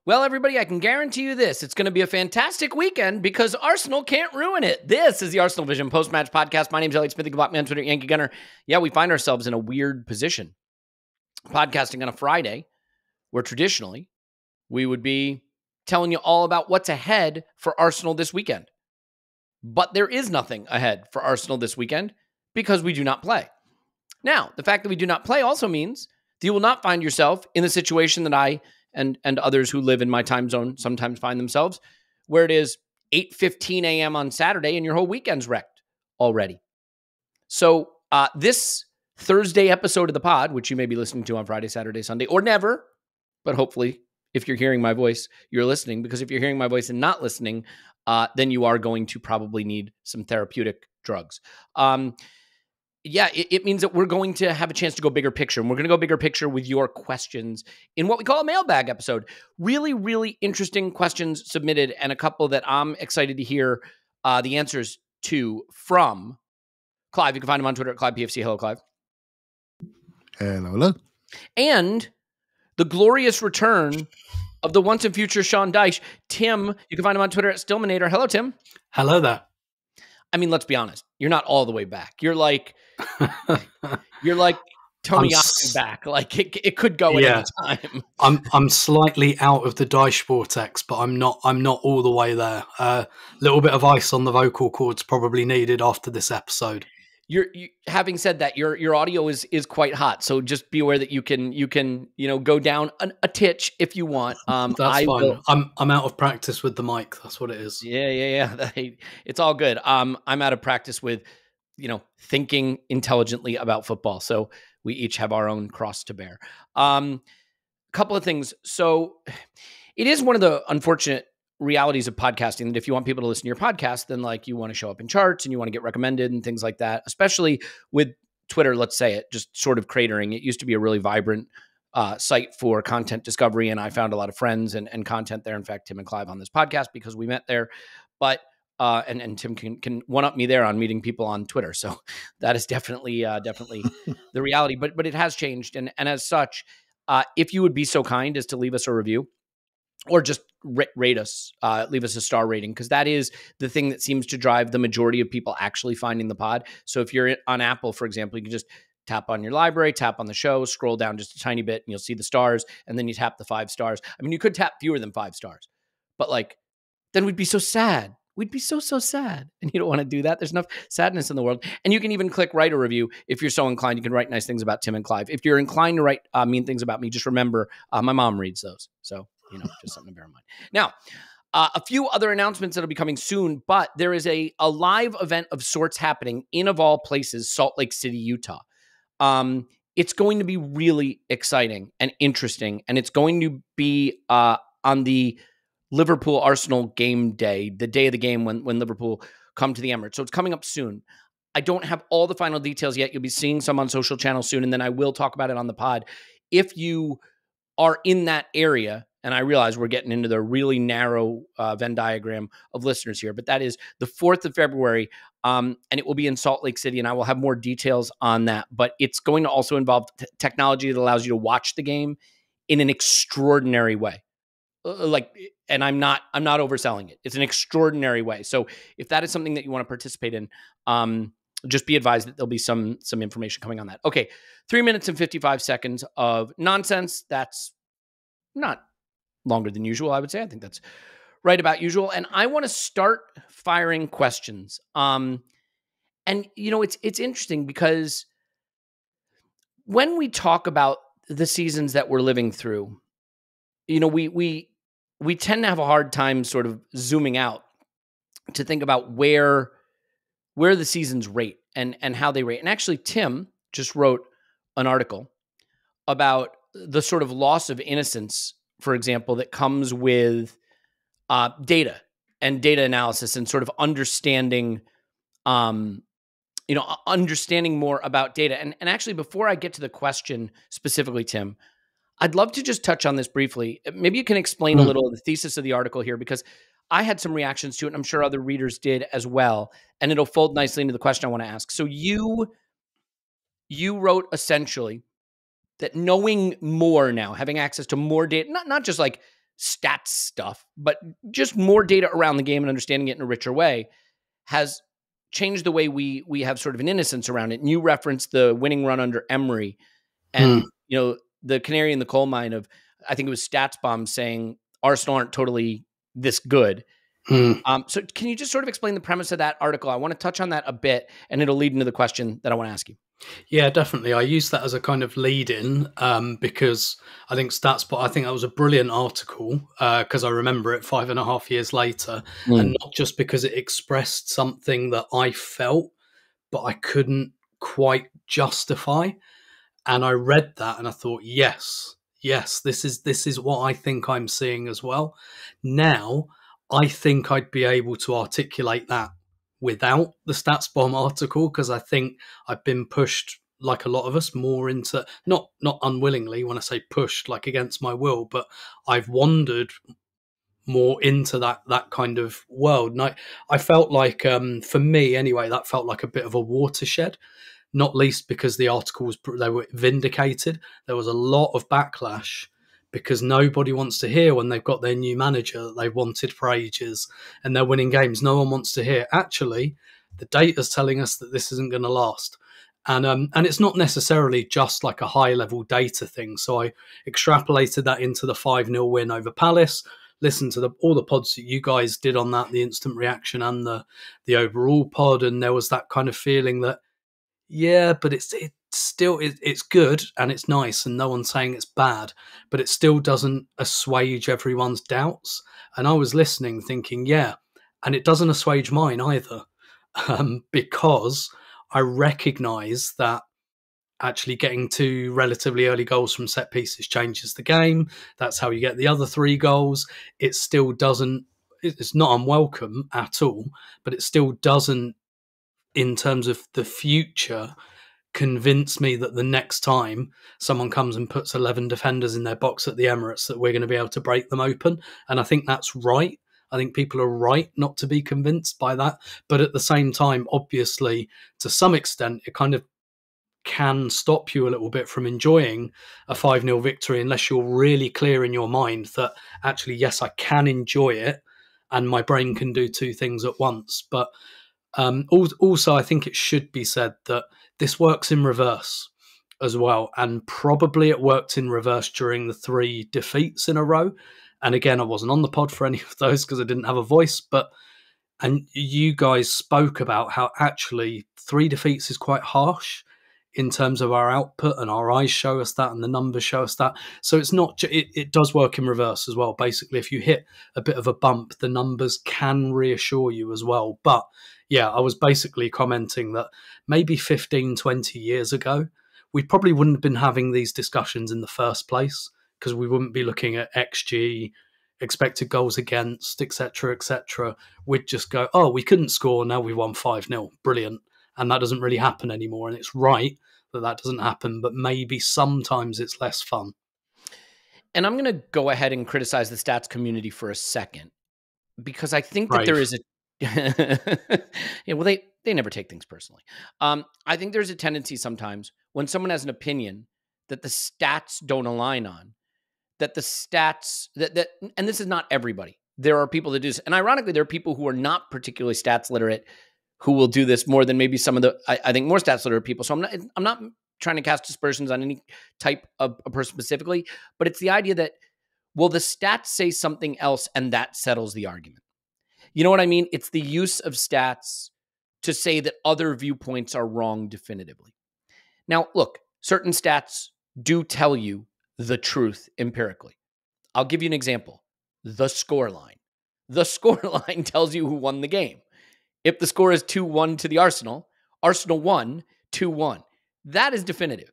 Well, everybody, I can guarantee you this. It's going to be a fantastic weekend because Arsenal can't ruin it. This is the ArsenalVision Post-Match Podcast. My name's Elliot Smith. You can block me on Twitter, Yankee Gunner. Yeah, we find ourselves in a weird position. Podcasting on a Friday, where traditionally we would be telling you all about what's ahead for Arsenal this weekend. But there is nothing ahead for Arsenal this weekend because we do not play. Now, the fact that we do not play also means that you will not find yourself in the situation that I and others who live in my time zone sometimes find themselves, where it is 8:15 a.m. on Saturday and your whole weekend's wrecked already. So this Thursday episode of the pod, which you may be listening to on Friday, Saturday, Sunday, or never, but hopefully if you're hearing my voice, you're listening, because if you're hearing my voice and not listening, then you are going to probably need some therapeutic drugs. It means that we're going to have a chance to go bigger picture, and we're going to go bigger picture with your questions in what we call a mailbag episode. Really, really interesting questions submitted, and a couple that I'm excited to hear the answers to from Clive. You can find him on Twitter at ClivePFC. Hello, Clive. Hello. And the glorious return of the once and future Sean Dyche, Tim. You can find him on Twitter at Stillmanator. Hello, Tim. Hello there. I mean, let's be honest. You're not all the way back. You're like Tony Young back. Like it could go at any time. I'm slightly out of the Dyche vortex, but I'm not all the way there. A little bit of ice on the vocal cords probably needed after this episode. Having said that, your audio is quite hot, so just be aware that you can go down a titch if you want. That's fine. I'm out of practice with the mic. That's what it is. Yeah. It's all good. I'm out of practice with thinking intelligently about football. So we each have our own cross to bear. Couple of things. So it is one of the unfortunate realities of podcasting that if you want people to listen to your podcast, then you want to show up in charts and you want to get recommended and things like that, especially with Twitter, let's say it, just sort of cratering. It used to be a really vibrant site for content discovery, and I found a lot of friends and content there. In fact, Tim and Clive on this podcast because we met there. But and Tim can one-up me there on meeting people on Twitter. So that is definitely the reality. But it has changed. And as such, if you would be so kind as to leave us a review, or just rate us, leave us a star rating, because that is the thing that seems to drive the majority of people actually finding the pod. So if you're on Apple, for example, you can just tap on your library, tap on the show, scroll down just a tiny bit, and you'll see the stars, and then you tap the 5 stars. I mean, you could tap fewer than 5 stars, but then we'd be so sad. We'd be so sad, and you don't want to do that. There's enough sadness in the world. And you can even click write a review if you're so inclined. You can write nice things about Tim and Clive. If you're inclined to write mean things about me, just remember my mom reads those. So just something to bear in mind. Now, a few other announcements that'll be coming soon, but there is a live event of sorts happening in, of all places, Salt Lake City, Utah. It's going to be really exciting and interesting, and it's going to be on the Liverpool Arsenal game day, the day of the game when Liverpool come to the Emirates. So it's coming up soon. I don't have all the final details yet. You'll be seeing some on social channels soon, and then I will talk about it on the pod. If you are in that area, and I realize we're getting into the really narrow Venn diagram of listeners here, but that is the 4th of February, and it will be in Salt Lake City, and I will have more details on that. But it's going to also involve technology that allows you to watch the game in an extraordinary way. And I'm not overselling it. It's an extraordinary way. So if that is something that you want to participate in, just be advised that there'll be some information coming on that. Okay, 3 minutes and 55 seconds of nonsense. That's not longer than usual, I would say. I think that's right about usual. And I want to start firing questions. And it's interesting because when we talk about the seasons that we're living through, we tend to have a hard time sort of zooming out to think about where the seasons rate and how they rate. And actually, Tim just wrote an article about the sort of loss of innocence, for example, that comes with data and data analysis and sort of understanding, understanding more about data. And actually, before I get to the question specifically, Tim, I'd love to just touch on this briefly. Maybe you can explain a little of the thesis of the article here, because I had some reactions to it, and I'm sure other readers did as well. And it'll fold nicely into the question I want to ask. So you wrote essentially that knowing more now, having access to more data, not just like stats stuff, but just more data around the game and understanding it in a richer way has changed the way we have sort of an innocence around it. And you referenced the winning run under Emery and, the canary in the coal mine of, I think it was StatsBomb saying Arsenal aren't totally this good. So can you just sort of explain the premise of that article? I want to touch on that a bit, and it'll lead into the question that I want to ask you. Yeah, definitely. I use that as a kind of lead-in because I think I think that was a brilliant article because I remember it 5.5 years later, and not just because it expressed something that I felt, but I couldn't quite justify. And I read that and I thought, yes, this is what I think I'm seeing as well. Now, I think I'd be able to articulate that without the StatsBomb article, because I think I've been pushed, like a lot of us, more into, not unwillingly when I say pushed, like against my will, but I've wandered more into that kind of world. And I felt like, for me anyway, that felt like a bit of a watershed, not least because the articles, they were vindicated. There was a lot of backlash because nobody wants to hear when they've got their new manager that they've wanted for ages and they're winning games. No one wants to hear, actually, the data's telling us that this isn't going to last. And it's not necessarily just like a high-level data thing. So I extrapolated that into the 5-0 win over Palace, listened to all the pods that you guys did on that, the instant reaction and the overall pod, and there was that kind of feeling that, yeah, but it's still good and it's nice and no one's saying it's bad, but it still doesn't assuage everyone's doubts. And I was listening thinking, yeah, and it doesn't assuage mine either, because I recognise that actually getting 2 relatively early goals from set pieces changes the game. That's how you get the other 3 goals. It still doesn't, it's not unwelcome at all, but it still doesn't, in terms of the future, convince me that the next time someone comes and puts 11 defenders in their box at the Emirates that we're going to be able to break them open. And I think that's right. I think people are right not to be convinced by that. But at the same time, obviously, to some extent, it kind of can stop you a little bit from enjoying a 5-0 victory unless you're really clear in your mind that actually, yes, I can enjoy it and my brain can do 2 things at once. But also, I think it should be said that this works in reverse as well. And probably it worked in reverse during the 3 defeats in a row. And again, I wasn't on the pod for any of those because I didn't have a voice. And you guys spoke about how actually 3 defeats is quite harsh in terms of our output, and our eyes show us that and the numbers show us that. So it's not, it does work in reverse as well. Basically, if you hit a bit of a bump, the numbers can reassure you as well. But yeah, I was basically commenting that maybe 15, 20 years ago, we probably wouldn't have been having these discussions in the first place because we wouldn't be looking at XG, expected goals against, etc., etc. We'd just go, oh, we couldn't score, now we won 5-0, brilliant. And that doesn't really happen anymore. And it's right that doesn't happen, but maybe sometimes it's less fun. And I'm going to go ahead and criticize the stats community for a second, because I think that there is a yeah, well, they never take things personally. I think there's a tendency sometimes when someone has an opinion that the stats don't align on, that the stats that and this is not everybody. There are people that do this, and ironically, there are people who are not particularly stats literate who will do this more than maybe some of the I think more stats literate people. So I'm not trying to cast aspersions on any type of a person specifically, but it's the idea that, well, the stats say something else, and that settles the argument. You know what I mean? It's the use of stats to say that other viewpoints are wrong definitively. Now, look, certain stats do tell you the truth empirically. I'll give you an example. The scoreline. The scoreline tells you who won the game. If the score is 2-1 to the Arsenal won 2-1. That is definitive.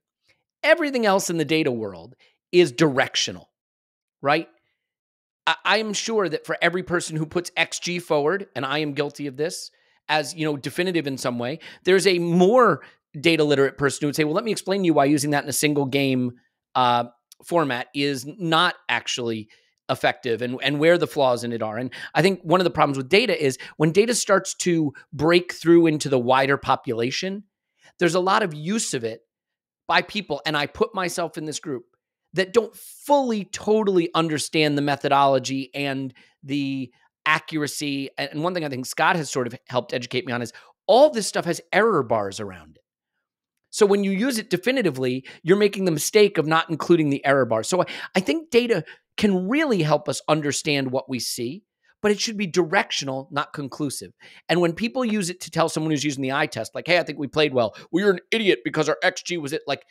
Everything else in the data world is directional, right? I am sure that for every person who puts XG forward, and I am guilty of this, as definitive in some way, there's a more data literate person who would say, well, let me explain to you why using that in a single game format is not actually effective and where the flaws in it are. And I think one of the problems with data is when data starts to break through into the wider population, there's a lot of use of it by people, and I put myself in this group, that don't fully, totally understand the methodology and the accuracy. And one thing I think Scott has sort of helped educate me on is all this stuff has error bars around it. So when you use it definitively, you're making the mistake of not including the error bar. So I think data can really help us understand what we see, but it should be directional, not conclusive. And when people use it to tell someone who's using the eye test, like, hey, I think we played well, well, you're an idiot because our XG was it. Like,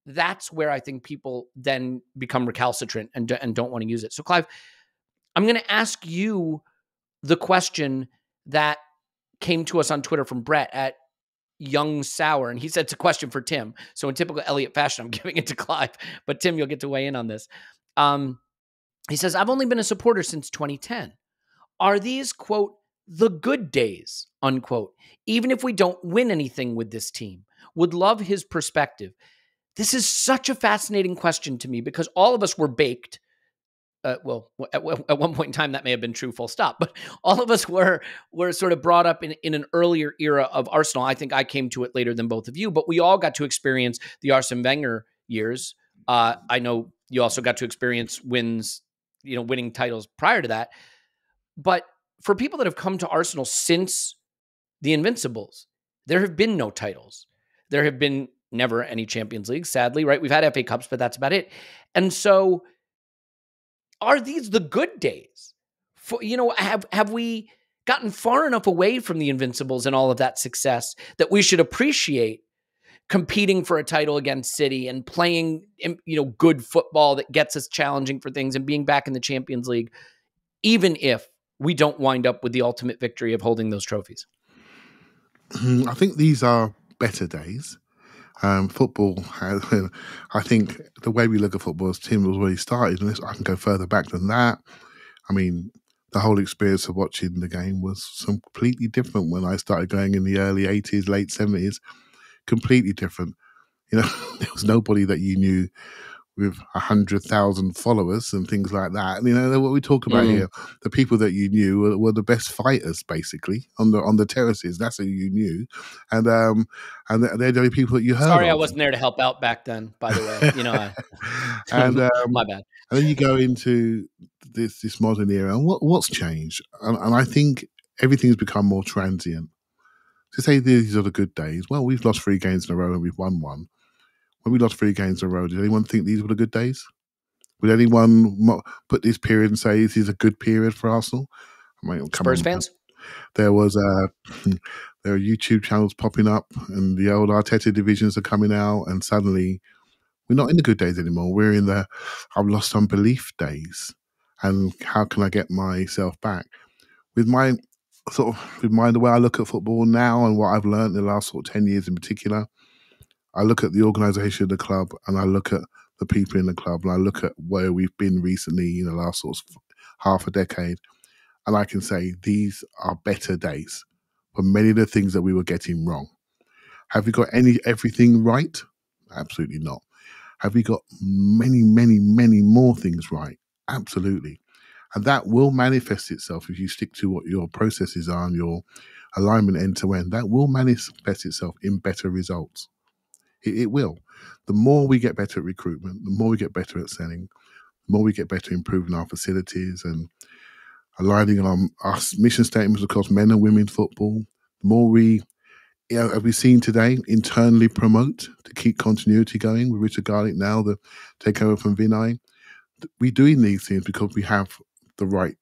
that's where I think people then become recalcitrant and don't want to use it. So Clive, I'm going to ask you the question that came to us on Twitter from Brett at Young Sour, and he said it's a question for Tim. So in typical Elliot fashion, I'm giving it to Clive, but Tim, you'll get to weigh in on this. He says, I've only been a supporter since 2010. Are these, quote, the good days, unquote, even if we don't win anything with this team? Would love his perspective. This is such a fascinating question to me because all of us were baked. Well, at one point in time, that may have been true, full stop. But all of us were sort of brought up in an earlier era of Arsenal. I think I came to it later than both of you, but we all got to experience the Arsene Wenger years. I know you also got to experience winning titles prior to that. But for people that have come to Arsenal since the Invincibles, there have been no titles. There have been never any Champions League, sadly, right? We've had FA Cups, but that's about it. And so are these the good days? Have we gotten far enough away from the Invincibles and all of that success that we should appreciate competing for a title against City and playing, good football that gets us challenging for things and being back in the Champions League, even if we don't wind up with the ultimate victory of holding those trophies? I think these are better days. Football has, I think the way we look at football, as Tim was already started, and I can go further back than that. I mean, the whole experience of watching the game was completely different when I started going in the early 80s, late 70s, completely different. There was nobody that you knew with 100,000 followers and things like that. And, what we talk about here, the people that you knew were the best fighters, basically, on the terraces. That's who you knew. And they're the only people that you heard Sorry, of. I wasn't there to help out back then, by the way. And my bad. And then you go into this modern era, and what's changed? And I think everything's become more transient. To say these are the good days, well, we've lost 3 games in a row and we've won 1. When we lost 3 games in a row, did anyone think these were the good days? Would anyone put this period and say this is a good period for Arsenal? Spurs fans? There are YouTube channels popping up and the old Arteta divisions are coming out, and suddenly we're not in the good days anymore. We're in the I've lost some belief days. And how can I get myself back? With the way I look at football now and what I've learned in the last 10 years in particular, I look at the organisation of the club and I look at the people in the club and I look at where we've been recently in the last half a decade, and I can say these are better days for many of the things that we were getting wrong. Have we got everything right? Absolutely not. Have we got many, many, many more things right? Absolutely. And that will manifest itself if you stick to what your processes are and your alignment end to end. That will manifest itself in better results. It will. The more we get better at recruitment, the more we get better at selling, the more we get better at improving our facilities and aligning on our mission statements across men and women's football, the more we, as we've seen today, internally promote to keep continuity going with Richard Garlick now, the takeover from Vinay. We're doing these things because we have the right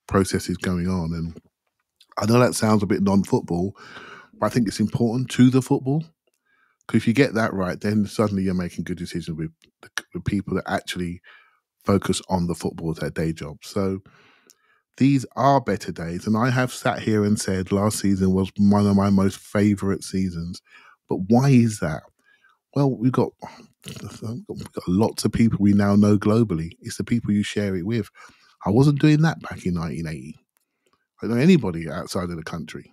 processes going on. And I know that sounds a bit non-football, but I think it's important to the football. Because if you get that right, then suddenly you're making good decisions with the people that actually focus on the football as their day job. So these are better days. And I have sat here and said last season was one of my most favourite seasons. But why is that? Well, we've got lots of people we now know globally. It's the people you share it with. I wasn't doing that back in 1980. I don't know anybody outside of the country.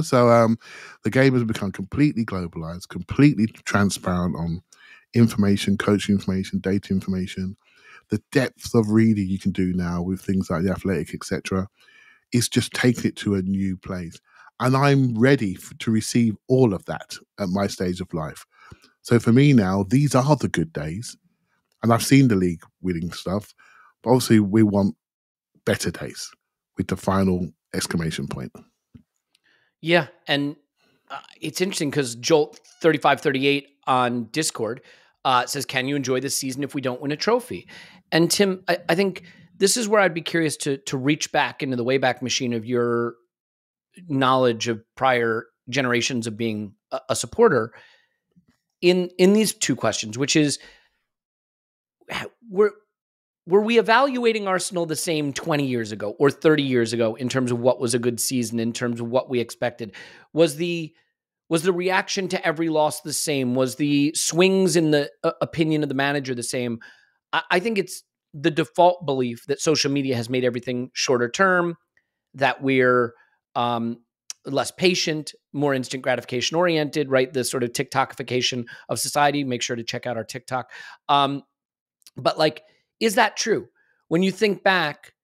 So the game has become completely globalized, completely transparent on information, coach information, data information. The depth of reading you can do now with things like The Athletic, etc., is just taking it to a new place. And I'm ready to receive all of that at my stage of life. So for me now, these are the good days. And I've seen the league winning stuff, but obviously we want better days with the final exclamation point. Yeah, and it's interesting because Jolt 3538 on Discord says, "Can you enjoy this season if we don't win a trophy?" And Tim, I think this is where I'd be curious to reach back into the Wayback Machine of your knowledge of prior generations of being a supporter in these two questions, which is, were we evaluating Arsenal the same 20 years ago or 30 years ago in terms of what was a good season, in terms of what we expected? Was the reaction to every loss the same? Was the swings in the opinion of the manager the same? I think it's the default belief that social media has made everything shorter term, that we're less patient, more instant gratification oriented, right? The sort of TikTokification of society. Make sure to check out our TikTok. But like, is that true? When you think back,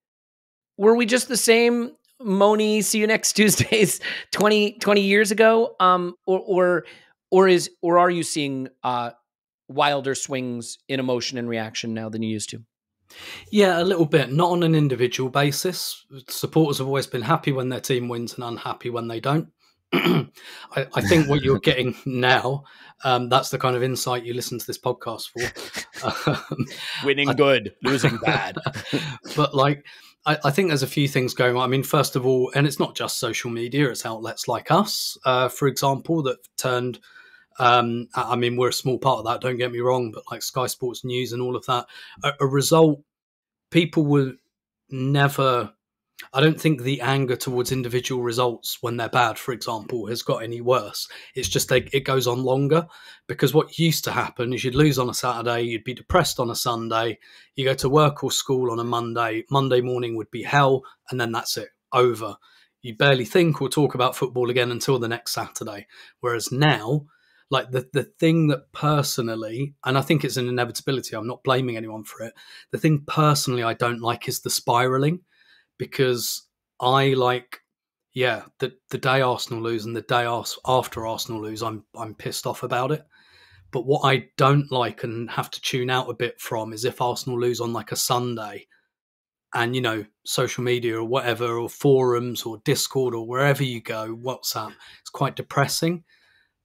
were we just the same Moni, see you next Tuesdays 20 years ago? Or are you seeing wilder swings in emotion and reaction now than you used to? Yeah, a little bit. Not on an individual basis. Supporters have always been happy when their team wins and unhappy when they don't. I think what you're getting now, that's the kind of insight you listen to this podcast for. Winning good, losing bad. But like, I think there's a few things going on. I mean, first of all, and it's not just social media, it's outlets like us, for example, that turned, I mean, we're a small part of that, don't get me wrong, but like Sky Sports News and all of that, a result, people will never... I don't think the anger towards individual results when they're bad, for example, has got any worse. It's just it goes on longer, because what used to happen is you'd lose on a Saturday, you'd be depressed on a Sunday, you go to work or school on a Monday morning would be hell, and then that's it, over. You barely think or talk about football again until the next Saturday. Whereas now, like the thing that personally, and I think it's an inevitability, I'm not blaming anyone for it, the thing personally I don't like is the spiralling. Because I like, the day Arsenal lose and the day after Arsenal lose, I'm pissed off about it. But what I don't like and have to tune out a bit from is if Arsenal lose on like a Sunday and, you know, social media or whatever, or forums or Discord or wherever you go, WhatsApp, it's quite depressing.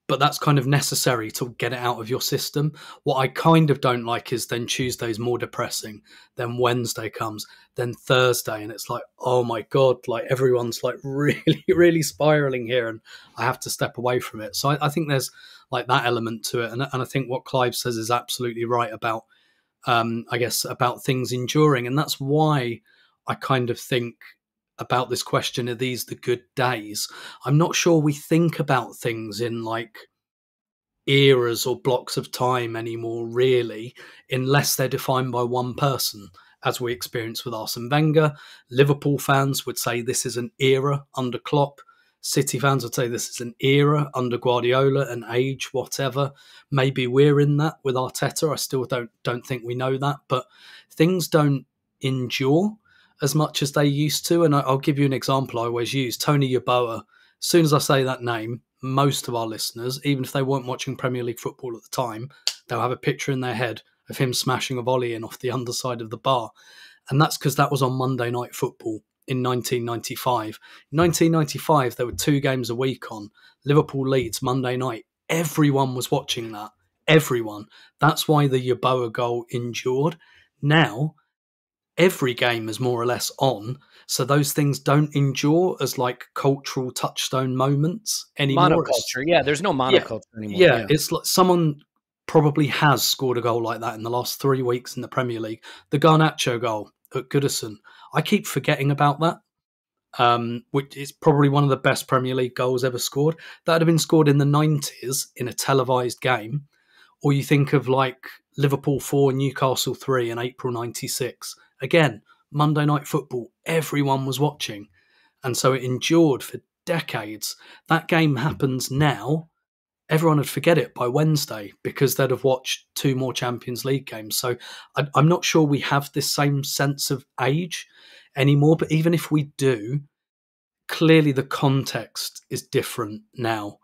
But that's kind of necessary to get it out of your system. What I kind of don't like is then Tuesday's more depressing, then Wednesday comes, then Thursday, and it's like, oh my God, like everyone's like really, really spiraling here, and I have to step away from it. So I think there's like that element to it. And I think what Clive says is absolutely right about, I guess, about things enduring. And that's why I kind of think about this question, are these the good days? I'm not sure we think about things in like eras or blocks of time anymore, really, unless they're defined by one person, as we experienced with Arsene Wenger. Liverpool fans would say this is an era under Klopp. City fans would say this is an era under Guardiola, an age, whatever. Maybe we're in that with Arteta. I still don't think we know that, but things don't endure as much as they used to. And I'll give you an example I always use. Tony Yeboah. As soon as I say that name, most of our listeners, even if they weren't watching Premier League football at the time, they'll have a picture in their head of him smashing a volley in off the underside of the bar. And that's because that was on Monday Night Football in 1995. In 1995, there were 2 games a week on. Liverpool Leeds, Monday night. Everyone was watching that. Everyone. That's why the Yeboah goal endured. Now, every game is more or less on, so those things don't endure as like cultural touchstone moments anymore. Monoculture, there's no monoculture anymore. Yeah, it's like someone probably has scored a goal like that in the last 3 weeks in the Premier League. The Garnacho goal at Goodison, I keep forgetting about that, which is probably one of the best Premier League goals ever scored. That had been scored in the 90s in a televised game. Or you think of like Liverpool 4, Newcastle 3 in April 96. Again, Monday Night Football, everyone was watching. And so it endured for decades. That game happens now, everyone would forget it by Wednesday because they'd have watched 2 more Champions League games. So I'm not sure we have this same sense of age anymore. But even if we do, clearly the context is different now.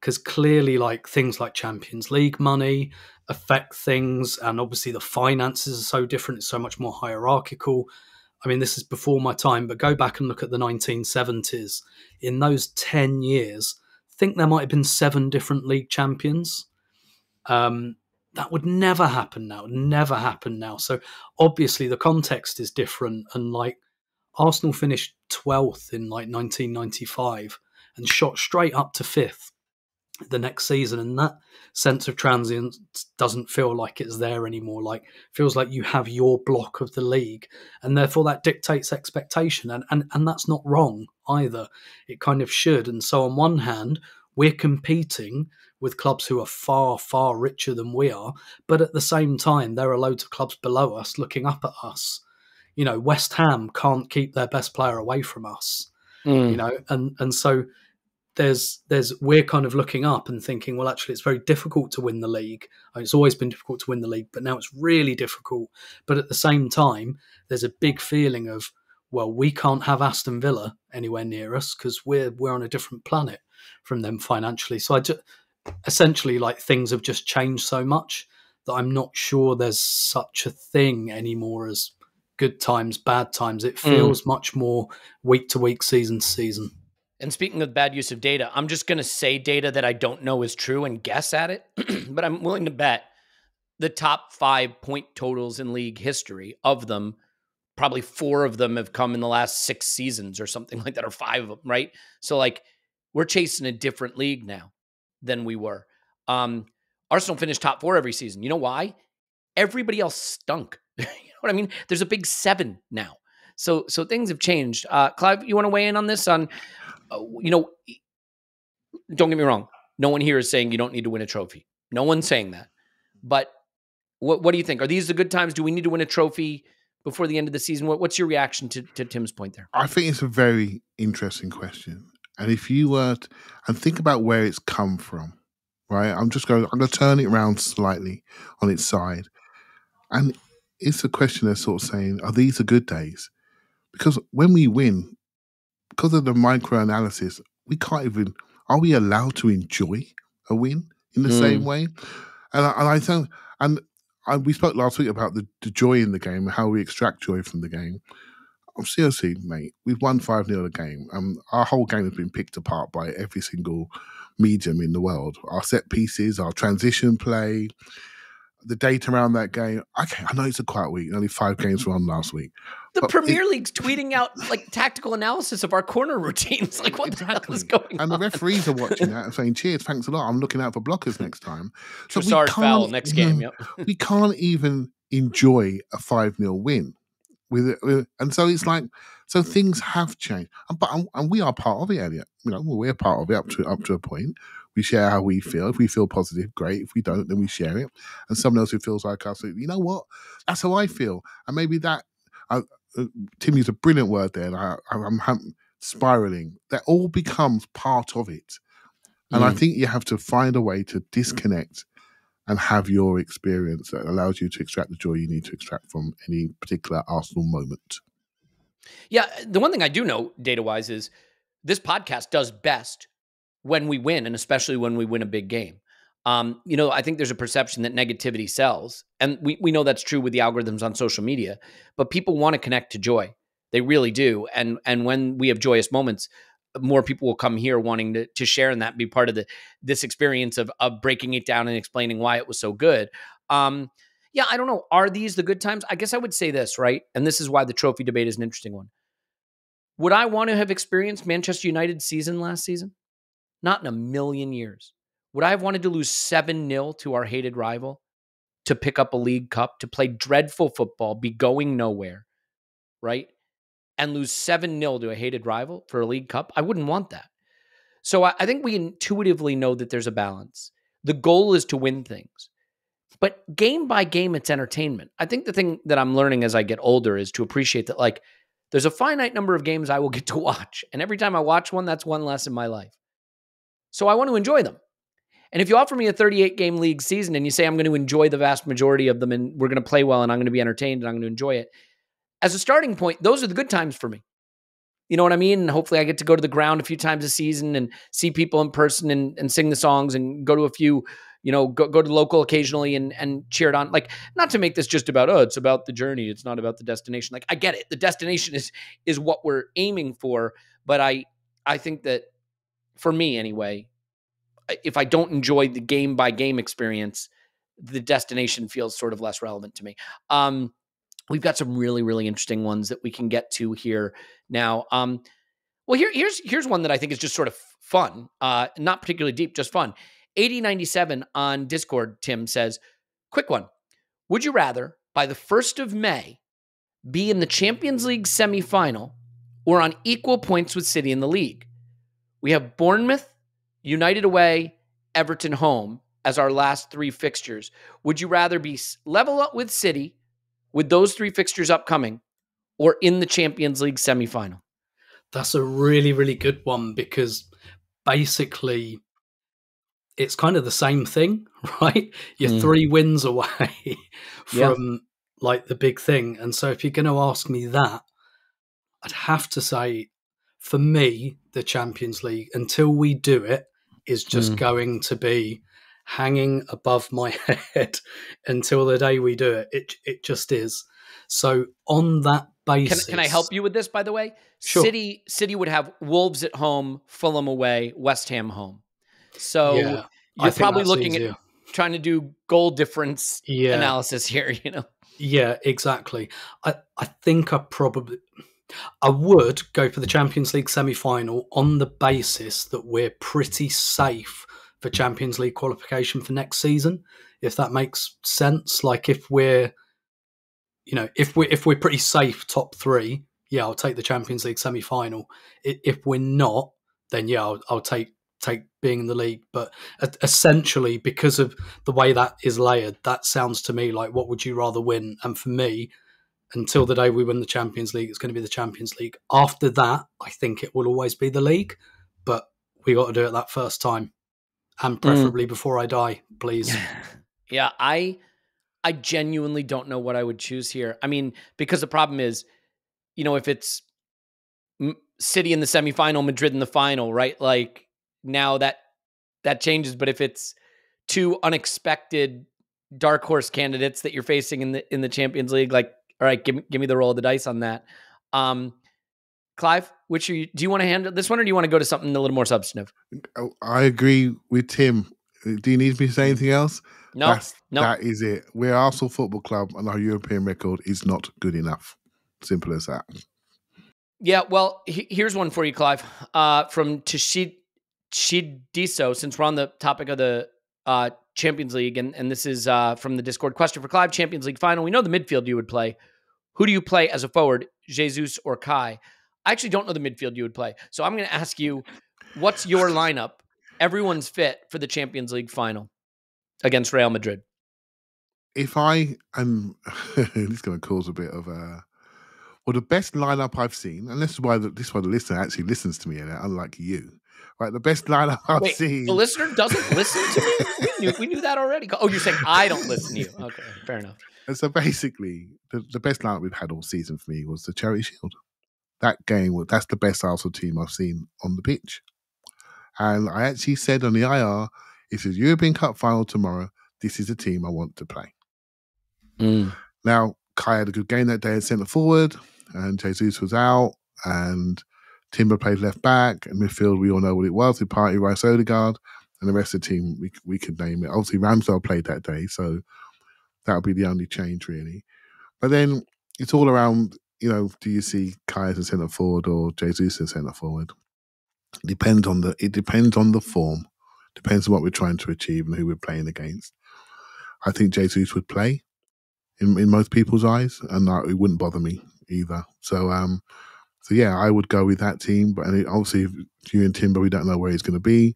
because clearly like things like Champions League money affect things, and obviously the finances are so different. It's so much more hierarchical. I mean, this is before my time, but go back and look at the 1970s. In those 10 years, I think there might have been 7 different league champions. That would never happen now. So obviously the context is different. And like Arsenal finished 12th in like 1995 and shot straight up to 5th the next season, and that sense of transience doesn't feel like it's there anymore. Like, feels like you have your block of the league, and therefore that dictates expectation, and that's not wrong either. It kind of should. And so on one hand, we're competing with clubs who are far, far richer than we are, but at the same time there are loads of clubs below us looking up at us. You know, West Ham can't keep their best player away from us. You know, and so there's we're kind of looking up and thinking, well, actually, it's very difficult to win the league. I mean, it's always been difficult to win the league, but now it's really difficult. But at the same time, there's a big feeling of, well, we can't have Aston Villa anywhere near us because we're on a different planet from them financially. So essentially, like, things have just changed so much that I'm not sure there's such a thing anymore as good times, bad times. It feels much more week to week, season to season. And speaking of bad use of data, I'm just going to say data that I don't know is true and guess at it, but I'm willing to bet the top 5 point totals in league history, of them, probably 4 of them have come in the last 6 seasons or something like that, or 5 of them, right? So like, we're chasing a different league now than we were. Arsenal finished top 4 every season. You know why? Everybody else stunk. You know what I mean? There's a big 7 now. So things have changed. Clive, you want to weigh in on this? On, you know, don't get me wrong. No one here is saying you don't need to win a trophy. No one's saying that. But what do you think? Are these the good times? Do we need to win a trophy before the end of the season? What's your reaction to Tim's point there? I think it's a very interesting question. And if you were and think about where it's come from, right? I'm going to turn it around slightly on its side. And it's a question that's sort of saying, are these the good days? Because when we win, because of the micro-analysis, we can't even, are we allowed to enjoy a win in the same way? And we spoke last week about the joy in the game and how we extract joy from the game. Seriously, mate, we've won 5-0 the game. Our whole game has been picked apart by every single medium in the world. Our set pieces, our transition play, the data around that game. Okay, I know it's a quiet week. Only 5 games were on last week. The Premier League's tweeting out like tactical analysis of our corner routines. Like, what the hell is going on? And the referees are watching that and saying, cheers, thanks a lot. I'm looking out for blockers next time. So Trossard fell next game. Yep. We can't even enjoy a 5-0 win. And so it's like, so things have changed. And we are part of it, Elliot. You know, we're part of it up to a point. We share how we feel. If we feel positive, great. If we don't, then we share it. And someone else who feels like us, you know what? That's how I feel. And maybe that, Tim used a brilliant word there, and I'm spiraling. That all becomes part of it. And I think you have to find a way to disconnect and have your experience that allows you to extract the joy you need to extract from any particular Arsenal moment. Yeah, the one thing I do know data-wise is this podcast does best when we win, and especially when we win a big game. You know, I think there's a perception that negativity sells, and we know that's true with the algorithms on social media, but people want to connect to joy. They really do. And when we have joyous moments, more people will come here wanting to share in that and be part of this experience of breaking it down and explaining why it was so good. Yeah, I don't know. Are these the good times? I guess I would say this, right? And this is why the trophy debate is an interesting one. Would I want to have experienced Manchester United's season last season? Not in a million years. Would I have wanted to lose 7-0 to our hated rival, to pick up a League Cup, to play dreadful football, be going nowhere, right? And lose 7-0 to a hated rival for a League Cup? I wouldn't want that. So I think we intuitively know that there's a balance. The goal is to win things. But game by game, it's entertainment. I think the thing that I'm learning as I get older is to appreciate that, like, there's a finite number of games I will get to watch. And every time I watch one, that's one less in my life. So I want to enjoy them. And if you offer me a 38-game league season and you say I'm going to enjoy the vast majority of them and we're going to play well and I'm going to be entertained and I'm going to enjoy it, as a starting point, those are the good times for me. You know what I mean? And hopefully I get to go to the ground a few times a season and see people in person and sing the songs and go to a few, go to local occasionally and cheer it on. Like, not to make this just about, it's about the journey. It's not about the destination. Like, I get it. The destination is what we're aiming for. But I think that for me anyway, if I don't enjoy the game by game experience, the destination feels sort of less relevant to me. We've got some really, really interesting ones that we can get to here now. Well, here's one that I think is just sort of fun, not particularly deep, just fun. 8097 on Discord, Tim says, quick one. Would you rather, by the 1st of May, be in the Champions League semifinal or on equal points with City in the league? We have Bournemouth, United away, Everton home as our last 3 fixtures. Would you rather be level up with City with those 3 fixtures upcoming or in the Champions League semifinal? That's a really, really good one, because basically it's kind of the same thing, right? You're 3 wins away from like the big thing. And so if you're going to ask me that, I'd have to say, for me, the Champions League, until we do it, is just going to be hanging above my head until the day we do it. It just is. So on that basis, can I help you with this? By the way, sure. City would have Wolves at home, Fulham away, West Ham home. So you're probably looking at trying to do goal difference analysis here. Yeah, exactly. I think I would go for the Champions League semi-final on the basis that we're pretty safe for Champions League qualification for next season, if that makes sense. Like, if we're pretty safe top 3, I'll take the Champions League semi-final. If we're not, then I'll take being in the league. But essentially, because of the way that is layered, that sounds to me like, what would you rather win? And for me, until the day we win the Champions League, it's going to be the Champions League. After that, I think it will always be the league, but we got to do it that first time, and preferably before I die, please. Yeah, I genuinely don't know what I would choose here. I mean, because the problem is, if it's City in the semifinal, Madrid in the final, right? Like, now that changes. But if it's 2 unexpected dark horse candidates that you're facing in the Champions League, like, all right, give me the roll of the dice on that. Clive, do you want to handle this one, or do you want to go to something a little more substantive? I agree with Tim. Do you need me to say anything else? No. That is it. We're Arsenal Football Club, and our European record is not good enough. Simple as that. Yeah, well, here's one for you, Clive. From Shidiso, since we're on the topic of the Champions League, and this is from the Discord. Question for Clive: Champions League final. We know the midfield you would play. Who do you play as a forward, Jesus or Kai? I actually don't know the midfield you would play, so I'm going to ask you, what's your lineup? Everyone's fit for the Champions League final against Real Madrid. If I am, this is going to cause a bit of the best lineup I've seen, and this is why the listener actually listens to me, unlike you. Right, the best lineup I've seen. The listener doesn't listen to me? We knew that already. Oh, you're saying I don't listen to you. Okay, fair enough. And so basically, the best lineup we've had all season for me was the Charity Shield. That game, that's the best Arsenal team I've seen on the pitch. And I actually said on the IR, it's a European Cup final tomorrow. This is the team I want to play. Now, Kai had a good game that day at centre forward, and Jesus was out, and Timber played left back, and midfield, we all know what it was, with Partey, Rice, Odegaard, and the rest of the team, we could name it. Obviously, Ramsdale played that day, so that would be the only change, really. But then it's all around, do you see Kai as a centre forward or Jesus as centre forward? It depends on the form. Depends on what we're trying to achieve and who we're playing against. I think Jesus would play in most people's eyes, and it wouldn't bother me either. So yeah, I would go with that team. But obviously, if you and Timber, we don't know where he's going to be,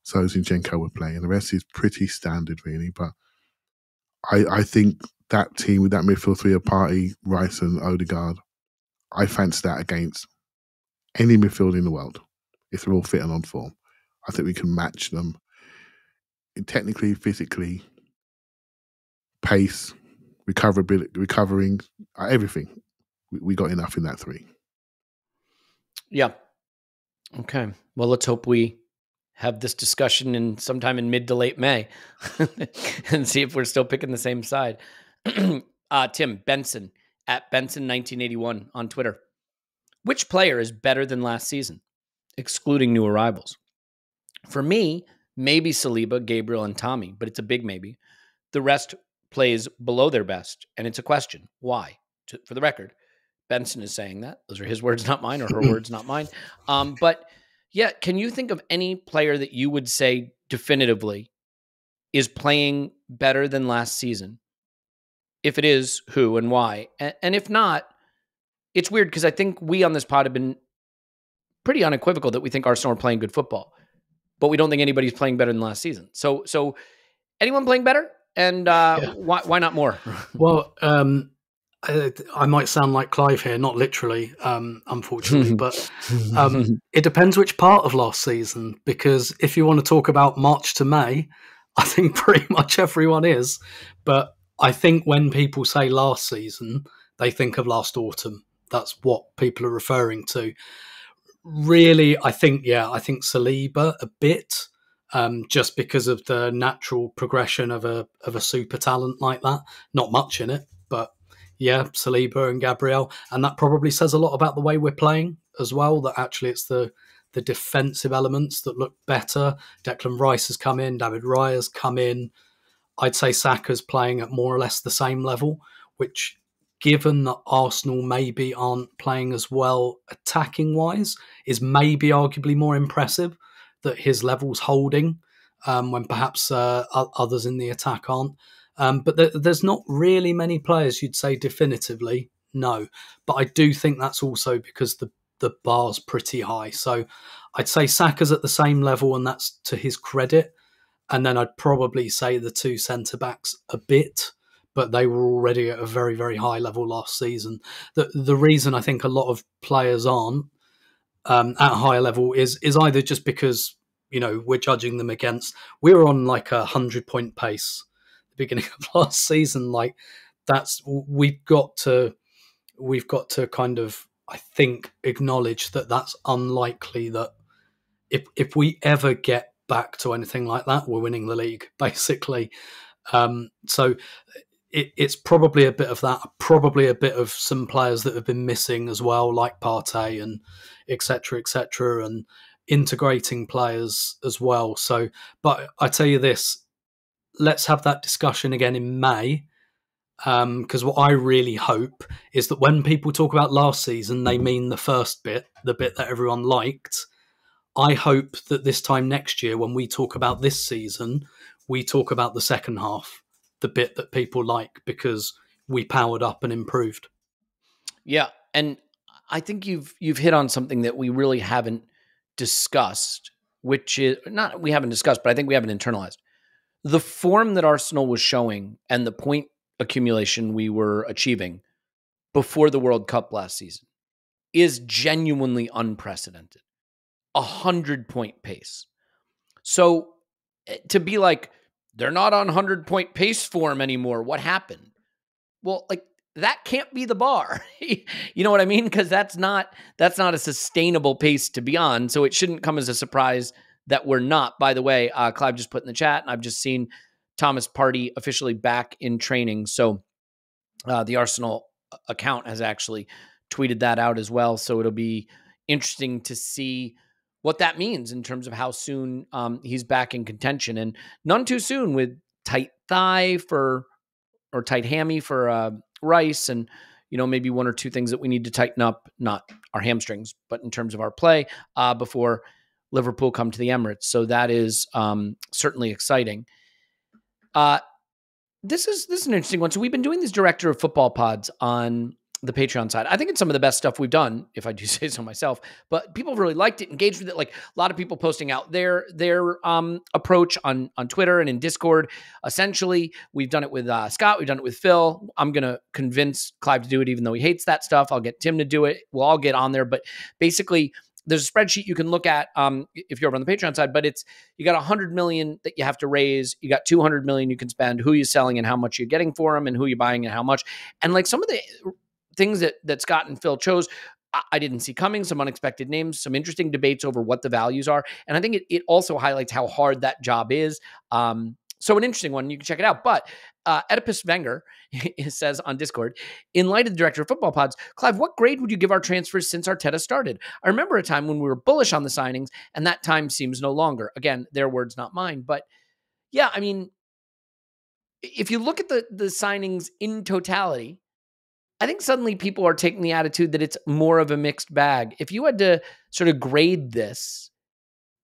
so Zinchenko would play, and the rest is pretty standard, really. But I think that team with that midfield 3 of Partey, Rice, and Odegaard, I fancy that against any midfield in the world if they're all fit and on form. I think we can match them technically, physically, pace, recovering, everything. We got enough in that 3. Yeah. Okay. Well, let's hope we have this discussion sometime in mid to late May and see if we're still picking the same side. Tim Benson at Benson1981 on Twitter. Which player is better than last season, excluding new arrivals? For me, maybe Saliba, Gabriel, and Tommy, but it's a big maybe. The rest plays below their best, and it's a question. Why? For the record, Benson is saying that. Those are his words, not mine, or her words, not mine. But yeah, can you think of any player that you would say definitively is playing better than last season? If it is, who and why? And if not, it's weird because I think we on this pod have been pretty unequivocal that we think Arsenal are playing good football, but we don't think anybody's playing better than last season. So anyone playing better? And why not more? Well, I might sound like Clive here, not literally, unfortunately, but it depends which part of last season, because if you want to talk about March to May, I think pretty much everyone is. But I think when people say last season, they think of last autumn. That's what people are referring to. Really, I think Saliba a bit, just because of the natural progression of a super talent like that. Not much in it, but yeah, Saliba and Gabriel. And that probably says a lot about the way we're playing as well, that actually it's the defensive elements that look better. Declan Rice has come in, David Raya's come in. I'd say Saka's playing at more or less the same level, which, given that Arsenal maybe aren't playing as well attacking-wise, is maybe arguably more impressive that his level's holding when perhaps others in the attack aren't. But there's not really many players you'd say definitively no. But I do think that's also because the bar's pretty high. So I'd say Saka's at the same level, and that's to his credit. And then I'd probably say the two centre-backs a bit, but they were already at a very, very high level last season. The reason I think a lot of players aren't at a higher level is either just because, we're judging them against, we were on like 100-point pace at the beginning of last season. Like we've got to kind of, I think, acknowledge that that's unlikely, that if we ever get back to anything like that, we're winning the league, basically. So it's probably a bit of that, probably a bit of some players that have been missing as well, like Partey and et cetera, and integrating players as well. So, but I tell you this, let's have that discussion again in May, because what I really hope is that when people talk about last season, they mean the first bit, the bit that everyone liked. I hope that this time next year, when we talk about this season, we talk about the second half, the bit that people like, because we powered up and improved. Yeah, and I think you've hit on something that we really haven't discussed, which is not we haven't discussed, but I think we haven't internalized. The form that Arsenal was showing and the point accumulation we were achieving before the World Cup last season is genuinely unprecedented. 100-point pace. So to be like, they're not on 100-point pace form anymore, what happened? Well, like, that can't be the bar. You know what I mean? Because that's not a sustainable pace to be on. So it shouldn't come as a surprise that we're not. By the way, Clive just put in the chat, and I've just seen Thomas Partey officially back in training. So the Arsenal account has actually tweeted that out as well. So it'll be interesting to see what that means in terms of how soon he's back in contention, and none too soon with tight thigh or tight hammy for Rice, and maybe one or two things that we need to tighten up, not our hamstrings, but in terms of our play before Liverpool come to the Emirates. So that is certainly exciting. This is an interesting one. So we've been doing these director of football pods on the Patreon side. I think it's some of the best stuff we've done, if I do say so myself, but people have really liked it, engaged with it. Like a lot of people posting out their approach on Twitter and in Discord. Essentially, we've done it with Scott. We've done it with Phil. I'm going to convince Clive to do it, even though he hates that stuff. I'll get Tim to do it. We'll all get on there. But basically, there's a spreadsheet you can look at if you're over on the Patreon side, but you got 100 million that you have to raise. You got 200 million you can spend, who you're selling and how much you're getting for them, and who you're buying and how much. And like some of the things that Scott and Phil chose, I didn't see coming, some unexpected names, some interesting debates over what the values are. And I think it also highlights how hard that job is. So an interesting one, you can check it out. But Oedipus Wenger says on Discord, in light of the director of football pods, Clive, what grade would you give our transfers since Arteta started? I remember a time when we were bullish on the signings, and that time seems no longer. Again, their words, not mine. But yeah, I mean, if you look at the signings in totality, I think suddenly people are taking the attitude that it's more of a mixed bag. If you had to sort of grade this,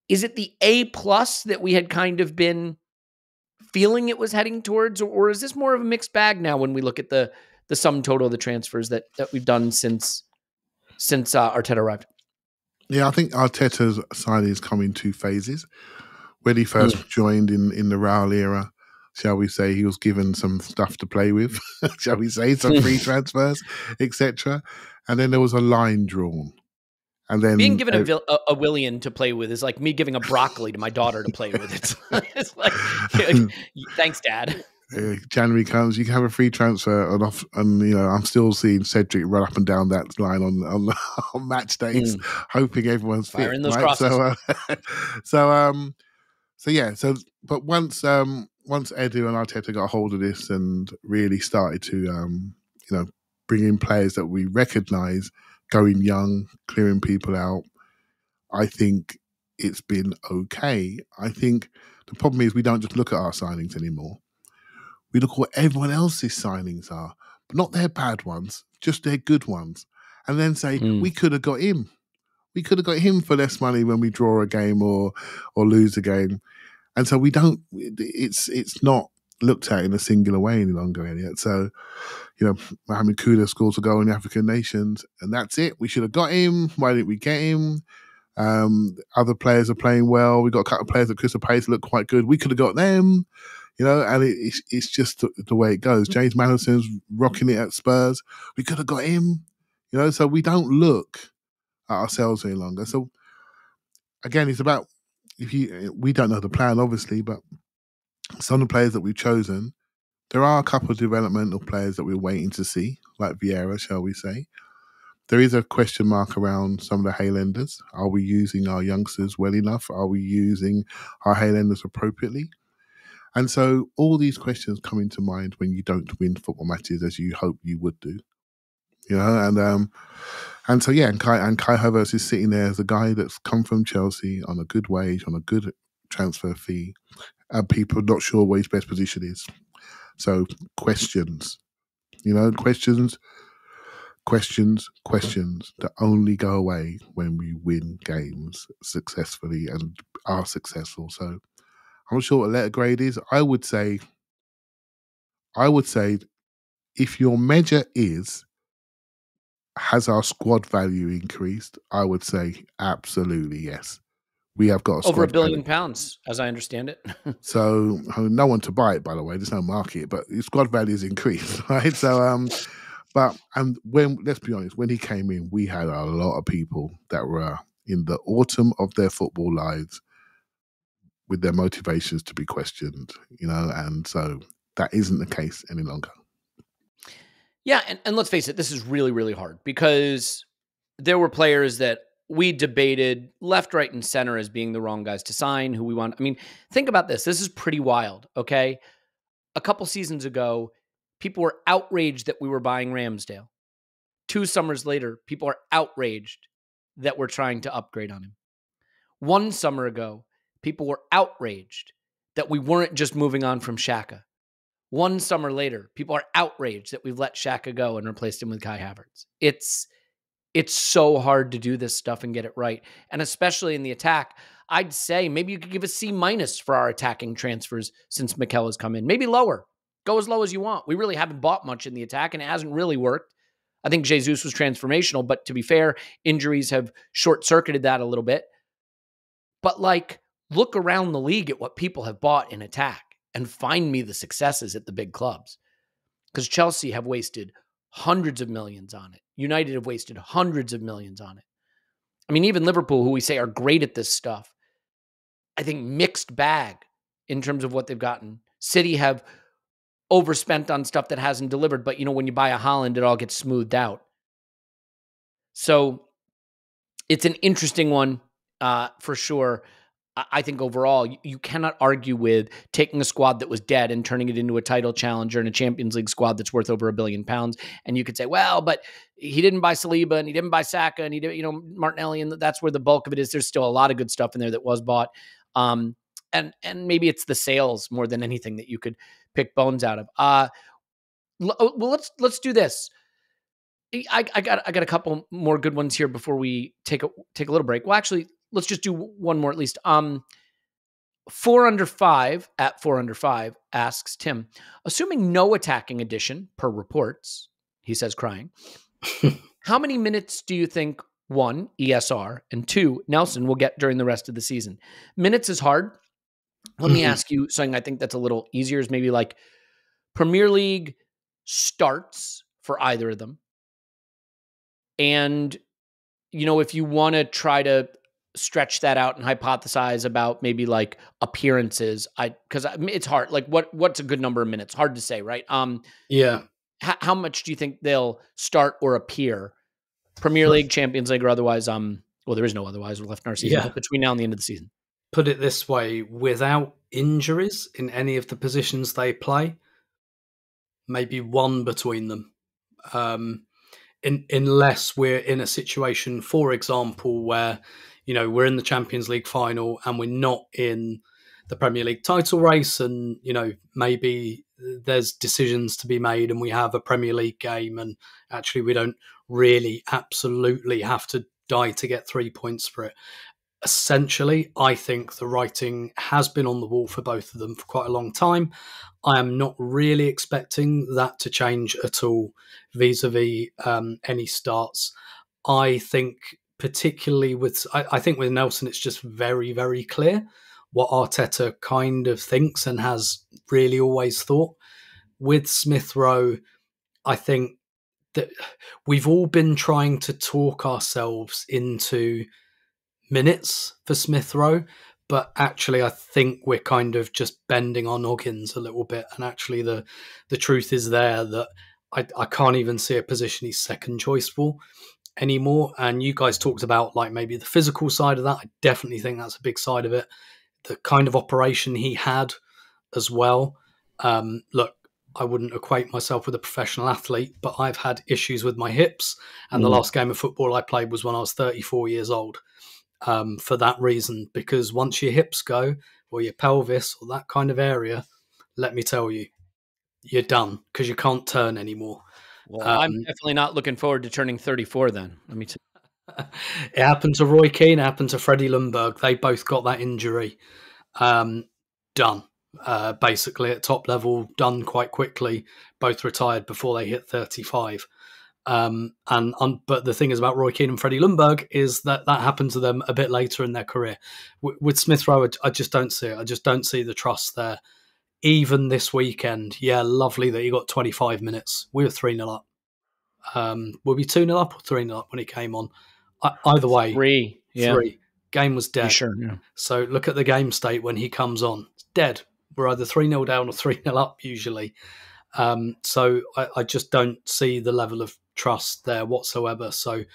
is it the A+ that we had kind of been feeling it was heading towards, or is this more of a mixed bag now when we look at the sum total of the transfers that we've done since Arteta arrived? Yeah, I think Arteta's signings come in two phases. When he first joined in the Rowe era, shall we say, he was given some stuff to play with, shall we say, some free transfers, etc. And then there was a line drawn. And then being given a Willian to play with is like me giving a broccoli to my daughter to play with. It's like thanks, Dad. January comes, you can have a free transfer, and I'm still seeing Cedric run up and down that line on match days, hoping everyone's fit. Firing those right? crosses. But once Edu and Arteta got a hold of this and really started to bring in players that we recognise, going young, clearing people out, I think it's been okay. I think the problem is we don't just look at our signings anymore. We look at what everyone else's signings are, but not their bad ones, just their good ones. And then say, we could have got him. We could have got him for less money when we draw a game or lose a game. And so we don't, it's not looked at in a singular way any longer, Elliot. So, Mohamed Kudus scores a goal in the African nations, and that's it. We should have got him. Why didn't we get him? Other players are playing well. We got a couple of players at Crystal Palace look quite good. We could have got them, and it's just the way it goes. James Madison's rocking it at Spurs. We could have got him, so we don't look at ourselves any longer. So again, it's about, we don't know the plan, obviously, but some of the players that we've chosen, there are a couple of developmental players that we're waiting to see, like Vieira, shall we say. There is a question mark around some of the Highlanders. Are we using our youngsters well enough? Are we using our Highlanders appropriately? And so all these questions come into mind when you don't win football matches as you hope you would do. And so Kai Havertz is sitting there as a guy that's come from Chelsea on a good wage, on a good transfer fee, and people are not sure where his best position is. So questions, questions that only go away when we win games successfully and are successful. So I'm not sure what letter grade is. I would say if your measure has our squad value increased, I would say absolutely yes. We have got over £1 billion, as I understand it. So no one to buy it, by the way. There's no market, but the squad value has increased, right? So, let's be honest, when he came in, we had a lot of people that were in the autumn of their football lives with their motivations to be questioned, and so that isn't the case any longer. Yeah, and let's face it, this is really, really hard because there were players that we debated left, right, and center as being the wrong guys to sign, who we want. I mean, think about this. This is pretty wild, okay? A couple seasons ago, people were outraged that we were buying Ramsdale. 2 summers later, people are outraged that we're trying to upgrade on him. 1 summer ago, people were outraged that we weren't just moving on from Xhaka. 1 summer later, people are outraged that we've let Xhaka go and replaced him with Kai Havertz. It's so hard to do this stuff and get it right. And especially in the attack, I'd say maybe you could give a C- for our attacking transfers since Mikel has come in. Maybe lower. Go as low as you want. We really haven't bought much in the attack and it hasn't really worked. I think Jesus was transformational, but to be fair, injuries have short-circuited that a little bit. But look around the league at what people have bought in attack and find me the successes at the big clubs. Because Chelsea have wasted hundreds of millions on it. United have wasted hundreds of millions on it. I mean, even Liverpool, who we say are great at this stuff, I think mixed bag in terms of what they've gotten. City have overspent on stuff that hasn't delivered, but when you buy a Haaland, it all gets smoothed out. So it's an interesting one for sure. I think overall, you cannot argue with taking a squad that was dead and turning it into a title challenger and a Champions League squad that's worth over £1 billion. And you could say, well, but he didn't buy Saliba and he didn't buy Saka and he did, Martinelli, and that's where the bulk of it is. There's still a lot of good stuff in there that was bought. And maybe it's the sales more than anything that you could pick bones out of. Well, let's do this. I got a couple more good ones here before we take a little break. Well, actually, let's just do one more at least. 4 under 5 at 4 under 5 asks Tim, assuming no attacking addition per reports, he says crying, how many minutes do you think 1, ESR, and 2, Nelson will get during the rest of the season? Minutes is hard. Let me ask you something I think that's a little easier is maybe like Premier League starts for either of them. And, if you want to try to stretch that out and hypothesize about maybe like appearances, because it's hard. Like what's a good number of minutes? Hard to say, right? Yeah. How much do you think they'll start or appear? Premier League, Champions League, or otherwise? Well, there is no otherwise left in our season between now and the end of the season. Put it this way, without injuries in any of the positions they play, maybe one between them. Unless we're in a situation, for example, where, we're in the Champions League final and we're not in the Premier League title race and, maybe there's decisions to be made and we have a Premier League game and actually we don't really absolutely have to die to get 3 points for it. Essentially, I think the writing has been on the wall for both of them for quite a long time. I am not really expecting that to change at all vis-a-vis any starts. I think particularly I think with Nelson, it's just very, very clear what Arteta kind of thinks and has really always thought. With SmithRow, I think that we've all been trying to talk ourselves into minutes for SmithRow, but actually I think we're kind of just bending our noggins a little bit, and actually the truth is there that I can't even see a position he's second choice for anymore. And you guys talked about like maybe the physical side of that. I definitely think that's a big side of it. The kind of operation he had as well. Look, I wouldn't equate myself with a professional athlete, but I've had issues with my hips, and the last game of football I played was when I was 34 years old. For that reason, because once your hips go, or your pelvis, or that kind of area, let me tell you, you're done, because you can't turn anymore. Well, I'm definitely not looking forward to turning 34 then. Let me tell you. It happened to Roy Keane, it happened to Freddie Ljungberg. They both got that injury. Done. Basically at top level, done quite quickly. Both retired before they hit 35. But the thing is about Roy Keane and Freddie Ljungberg is that happened to them a bit later in their career. With SmithRow, I just don't see it. I just don't see the trust there. Even this weekend, lovely that he got 25 minutes. We were 3-0 up. Were we 2-0 up or 3-0 up when he came on? Either way, 3. Yeah. 3. Game was dead. Sure, yeah. So look at the game state when he comes on. It's dead. We're either 3-0 down or 3-0 up usually. So I just don't see the level of trust there whatsoever. So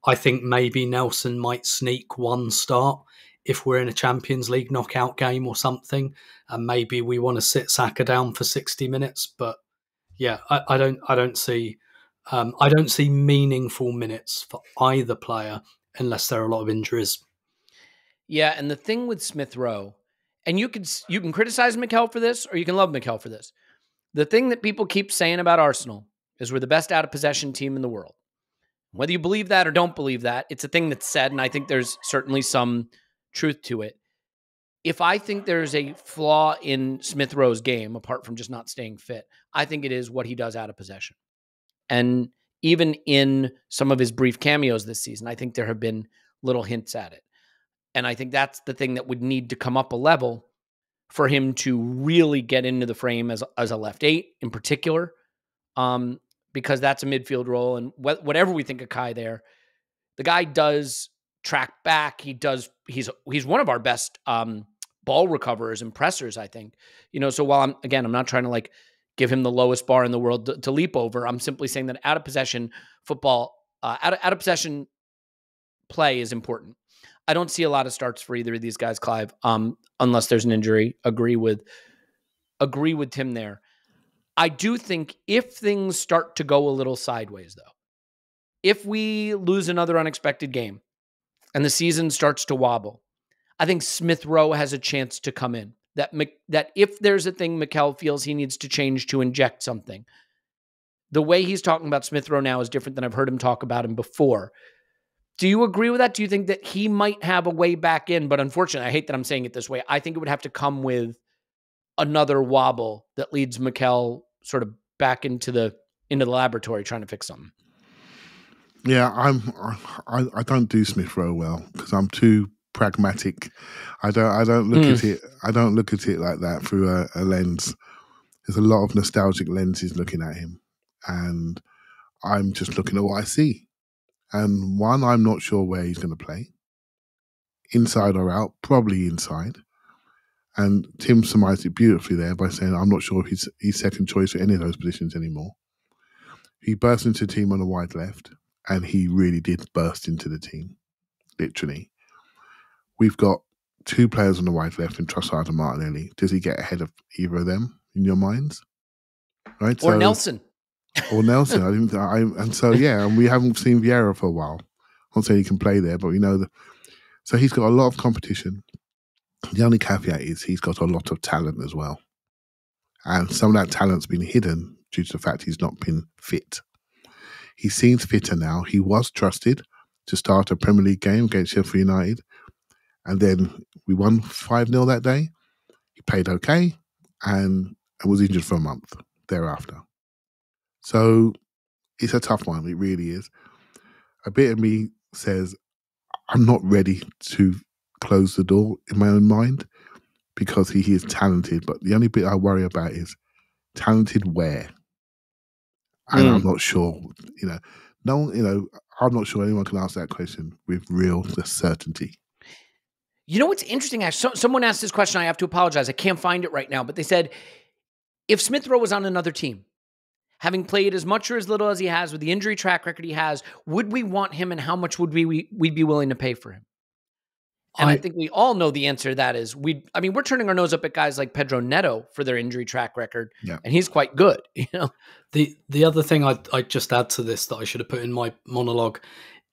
I think maybe Nelson might sneak one start if we're in a Champions League knockout game or something, and maybe we want to sit Saka down for 60 minutes. But I don't see meaningful minutes for either player unless there are a lot of injuries. Yeah, and the thing with SmithRow, and you can criticize Mikel for this, or you can love Mikel for this. The thing that people keep saying about Arsenal is we're the best out of possession team in the world. Whether you believe that or don't believe that, it's a thing that's said, and I think there's certainly some truth to it. If I think there's a flaw in SmithRow's game, apart from just not staying fit, I think it is what he does out of possession. And even in some of his brief cameos this season, I think there have been little hints at it. And I think that's the thing that would need to come up a level for him to really get into the frame as a left 8 in particular, because that's a midfield role. And whatever we think of Kai there, the guy does track back. He's one of our best ball recoverers and pressers, I think. So while I'm not trying to like give him the lowest bar in the world to leap over, I'm simply saying that out of possession football, Out of possession play is important. I don't see a lot of starts for either of these guys, Clive, unless there's an injury. Agree with Tim there. I do think if things start to go a little sideways, though, if we lose another unexpected game and the season starts to wobble, I think SmithRow has a chance to come in. That if there's a thing Mikel feels he needs to change to inject something, the way he's talking about SmithRow now is different than I've heard him talk about him before. Do you agree with that? Do you think that he might have a way back in? But unfortunately, I hate that I'm saying it this way. I think it would have to come with another wobble that leads Mikel sort of back into the laboratory trying to fix something. Yeah, I don't do SmithRow well because I'm too pragmatic. I don't look at it. I don't look at it like that through a lens. There's a lot of nostalgic lenses looking at him, and I'm just looking at what I see. And one, I'm not sure where he's going to play, inside or out, probably inside. And Tim surmised it beautifully there by saying, I'm not sure if he's second choice for any of those positions anymore. He burst into the team on the wide left, and he really did burst into the team, literally. We've got two players on the wide left in Trossard and Martinelli. Does he get ahead of either of them in your minds? Right? Or Nelson. Or Nelson. And we haven't seen Vieira for a while. I'm not saying he can play there, but we know that. So he's got a lot of competition. The only caveat is he's got a lot of talent as well. And some of that talent's been hidden due to the fact he's not been fit. He seems fitter now. He was trusted to start a Premier League game against Sheffield United. And then we won 5-0 that day. He played okay and was injured for a month thereafter. So it's a tough one. It really is. A bit of me says I'm not ready to close the door in my own mind because he is talented. But the only bit I worry about is talented where? And I'm not sure, I'm not sure anyone can answer that question with real certainty. You know what's interesting? Someone asked this question. I have to apologize. I can't find it right now. But they said, if SmithRow was on another team, having played as much or as little as he has with the injury track record he has, would we want him and how much would we'd be willing to pay for him? And I think we all know the answer to that is we're turning our nose up at guys like Pedro Neto for their injury track record, and he's quite good. The other thing I'd just add to this that I should have put in my monologue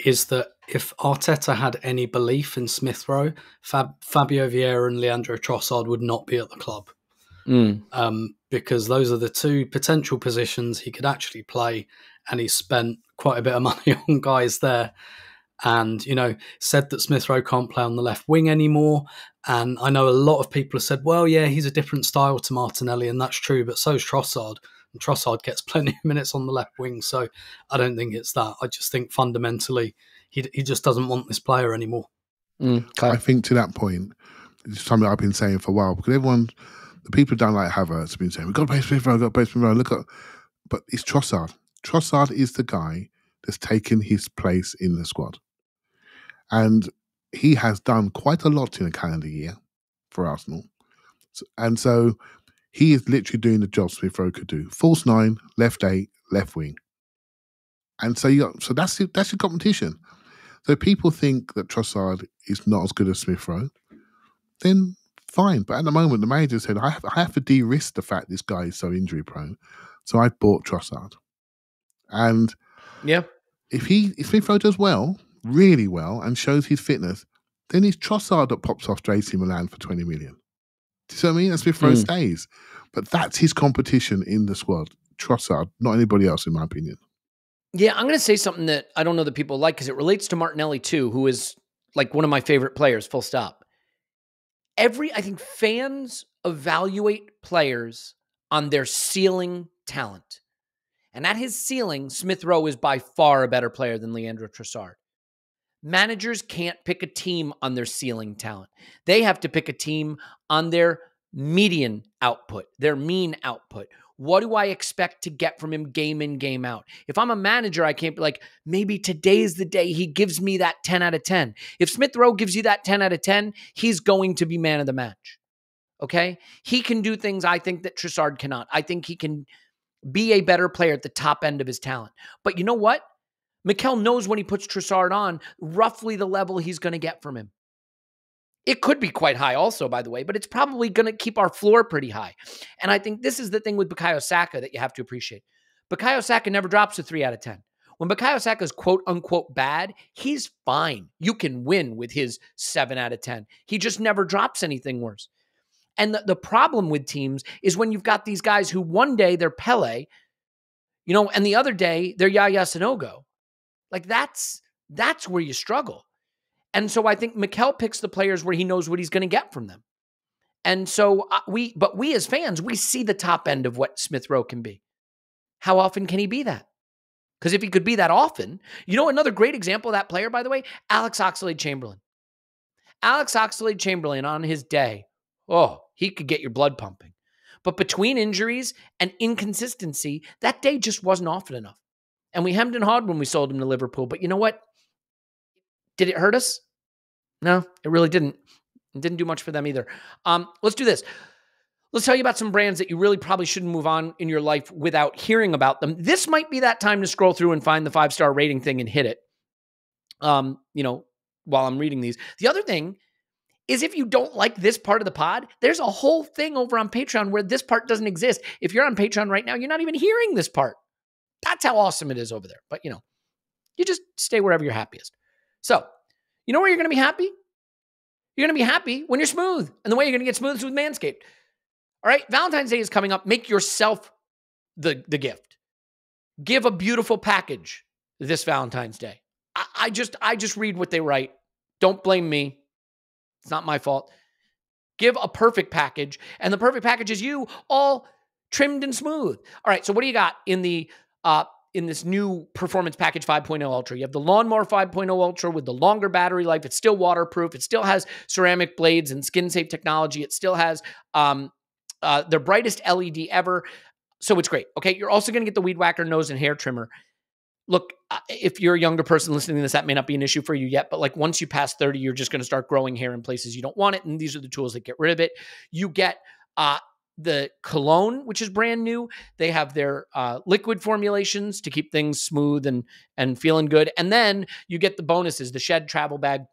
is that if Arteta had any belief in SmithRow, Fabio Vieira and Leandro Trossard would not be at the club. Because those are the two potential positions he could actually play, and he spent quite a bit of money on guys there. And, said that SmithRow can't play on the left wing anymore. And I know a lot of people have said, well, yeah, he's a different style to Martinelli, and that's true, but so's Trossard. And Trossard gets plenty of minutes on the left wing, so I don't think it's that. I just think fundamentally he just doesn't want this player anymore. I think to that point, it's something I've been saying for a while, because the people down like Havertz have been saying, we've got to play SmithRow, but it's Trossard. Trossard is the guy that's taken his place in the squad. And he has done quite a lot in a calendar year for Arsenal. And so he is literally doing the job SmithRow could do. False 9, left 8, left wing. And so that's your competition. So if people think that Trossard is not as good as SmithRow, then fine. But at the moment, the manager said, I have to de-risk the fact this guy is so injury prone. So I bought Trossard. And if SmithRow does well, really well, and shows his fitness, then it's Trossard that pops off to AC Milan for 20 million. Do you see what I mean? And SmithRow stays. But that's his competition in the squad. Trossard, not anybody else, in my opinion. Yeah, I'm going to say something that I don't know that people like because it relates to Martinelli too, who is like one of my favorite players, full stop. I think fans evaluate players on their ceiling talent. And at his ceiling, SmithRow is by far a better player than Leandro Trossard. Managers can't pick a team on their ceiling talent. They have to pick a team on their median output, their mean output. What do I expect to get from him game in, game out? If I'm a manager, I can't be like, maybe today's the day he gives me that 10 out of 10. If SmithRow gives you that 10 out of 10, he's going to be man of the match. Okay? He can do things I think that Trossard cannot. I think he can be a better player at the top end of his talent. But you know what? Mikel knows when he puts Trossard on, roughly the level he's going to get from him. It could be quite high also, by the way, but it's probably going to keep our floor pretty high. And I think this is the thing with Bukayo Saka that you have to appreciate. Bukayo Saka never drops a 3 out of 10. When Bukayo Saka is quote unquote bad, he's fine. You can win with his 7 out of 10. He just never drops anything worse. And the problem with teams is when you've got these guys who one day they're Pele, and the other day they're Yaya Sanogo. Like that's where you struggle. And so I think Mikel picks the players where he knows what he's going to get from them. And so we as fans, we see the top end of what SmithRow can be. How often can he be that? Because if he could be that often, another great example of that player, by the way, Alex Oxlade-Chamberlain. Alex Oxlade-Chamberlain on his day, he could get your blood pumping. But between injuries and inconsistency, that day just wasn't often enough. And we hemmed and hawed when we sold him to Liverpool. But you know what? Did it hurt us? No, it really didn't. It didn't do much for them either. Let's do this. Let's tell you about some brands that you really probably shouldn't move on in your life without hearing about them. This might be that time to scroll through and find the 5-star rating thing and hit it. While I'm reading these. The other thing is if you don't like this part of the pod, there's a whole thing over on Patreon where this part doesn't exist. If you're on Patreon right now, you're not even hearing this part. That's how awesome it is over there. But, you just stay wherever you're happiest. So, you know where you're going to be happy? You're going to be happy when you're smooth. And the way you're going to get smooth is with Manscaped. All right, Valentine's Day is coming up. Make yourself the gift. Give a beautiful package this Valentine's Day. I just read what they write. Don't blame me. It's not my fault. Give a perfect package, and the perfect package is you all trimmed and smooth. All right, so what do you got in this new Performance Package 5.0 Ultra? You have the Lawnmower 5.0 Ultra with the longer battery life. It's still waterproof. It still has ceramic blades and skin-safe technology. It still has their brightest LED ever. So it's great. Okay, you're also going to get the Weed Whacker nose and hair trimmer. Look, if you're a younger person listening to this, that may not be an issue for you yet, but like once you pass 30, you're just going to start growing hair in places you don't want it. And these are the tools that get rid of it. You get the cologne, which is brand new. They have their liquid formulations to keep things smooth and feeling good. And then you get the bonuses, the Shed travel bag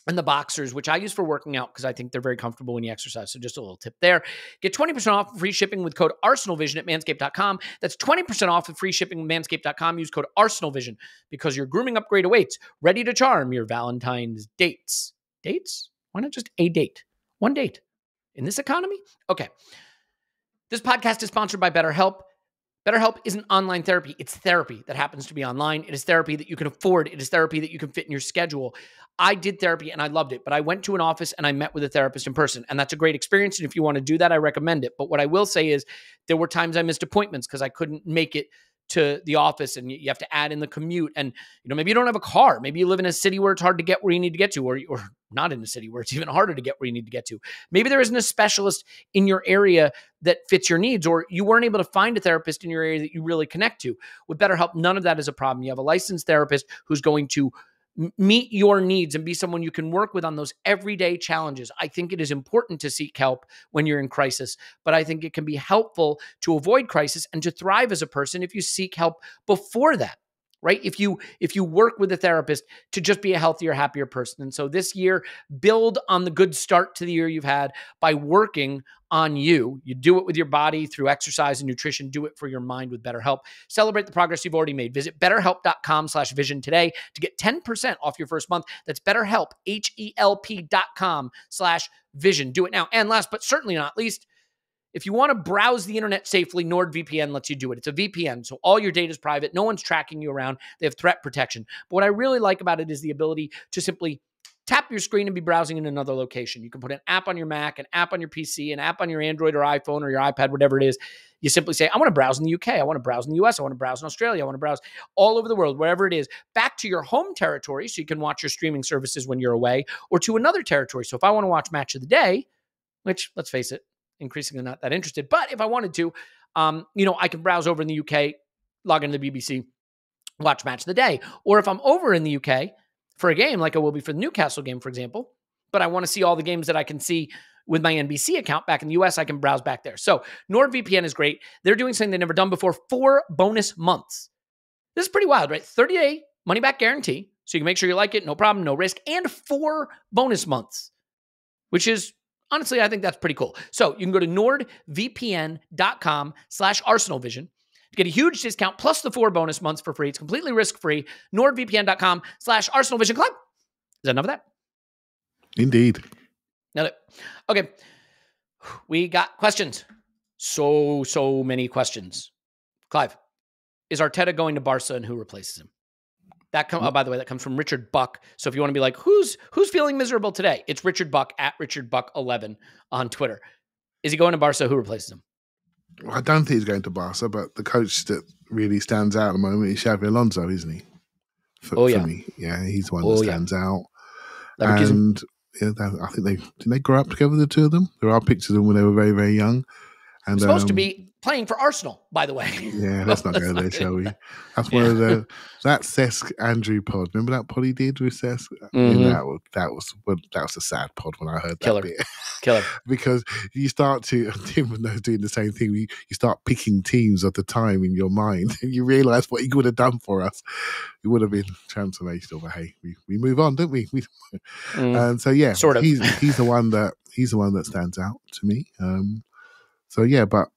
and the boxers, which I use for working out because I think they're very comfortable when you exercise. So just a little tip there. Get 20% off free shipping with code ArsenalVision at manscaped.com. That's 20% off with free shipping at manscaped.com. Use code ArsenalVision because your grooming upgrade awaits, ready to charm your Valentine's dates. Dates? Why not just a date? One date. In this economy? Okay. This podcast is sponsored by BetterHelp. BetterHelp isn't online therapy. It's therapy that happens to be online. It is therapy that you can afford. It is therapy that you can fit in your schedule. I did therapy and I loved it, but I went to an office and I met with a therapist in person, and that's a great experience. And if you want to do that, I recommend it. But what I will say is there were times I missed appointments because I couldn't make it to the office, and you have to add in the commute. And, maybe you don't have a car. Maybe you live in a city where it's hard to get where you need to get to, or not in a city where it's even harder to get where you need to get to. Maybe there isn't a specialist in your area that fits your needs, or you weren't able to find a therapist in your area that you really connect to. With BetterHelp, none of that is a problem. You have a licensed therapist who's going to meet your needs and be someone you can work with on those everyday challenges. I think it is important to seek help when you're in crisis, but I think it can be helpful to avoid crisis and to thrive as a person if you seek help before that, right? If you work with a therapist to just be a healthier, happier person. And so this year, build on the good start to the year you've had by working on you. You do it with your body through exercise and nutrition. Do it for your mind with BetterHelp. Celebrate the progress you've already made. Visit BetterHelp.com/vision today to get 10% off your first month. That's BetterHelp, HELP.com/vision. Do it now. And last but certainly not least, if you want to browse the internet safely, NordVPN lets you do it. It's a VPN, so all your data is private. No one's tracking you around. They have threat protection. But what I really like about it is the ability to simply tap your screen and be browsing in another location. You can put an app on your Mac, an app on your PC, an app on your Android or iPhone or your iPad, whatever it is. You simply say, I want to browse in the UK. I want to browse in the US. I want to browse in Australia. I want to browse all over the world, wherever it is, back to your home territory so you can watch your streaming services when you're away, or to another territory. So if I want to watch Match of the Day, which, let's face it, increasingly not that interested, but if I wanted to, I can browse over in the UK, log into the BBC, watch Match of the Day. Or if I'm over in the UK for a game, like I will be for the Newcastle game, for example, but I want to see all the games that I can see with my NBC account back in the US, I can browse back there. So NordVPN is great. They're doing something they've never done before, 4 bonus months. This is pretty wild, right? 30-day money back guarantee. So you can make sure you like it, no problem, no risk, and 4 bonus months, which is, honestly, I think that's pretty cool. So you can go to nordvpn.com/ArsenalVision to get a huge discount plus the 4 bonus months for free. It's completely risk-free. nordvpn.com/ArsenalVision Club. Is that enough of that? Indeed. Nailed it. Okay. We got questions. So many questions. Clive, is Arteta going to Barca and who replaces him? By the way, that comes from Richard Buck. So if you want to be like, who's feeling miserable today? It's Richard Buck at Richard Buck 11 on Twitter. Is he going to Barca? Who replaces him? I don't think he's going to Barca, but the coach that really stands out at the moment is Xabi Alonso, isn't he? For me. Yeah, he's one that stands out. And I think didn't they grow up together, the two of them? There are pictures of them when they were very, very young. And supposed to be playing for Arsenal, by the way. Yeah, let's not go there, shall we? That's one of that Cesc Andrew pod. Remember that pod he did with Cesc? Mm-hmm. That was a sad pod when I heard Killer. that bit. Killer. Because you start to, Tim was doing the same thing. You start picking teams at the time in your mind, and you realise what he would have done for us. It would have been transformational. But hey, we move on, don't we? And so yeah, sort of. He's the one that stands out to me. So yeah, but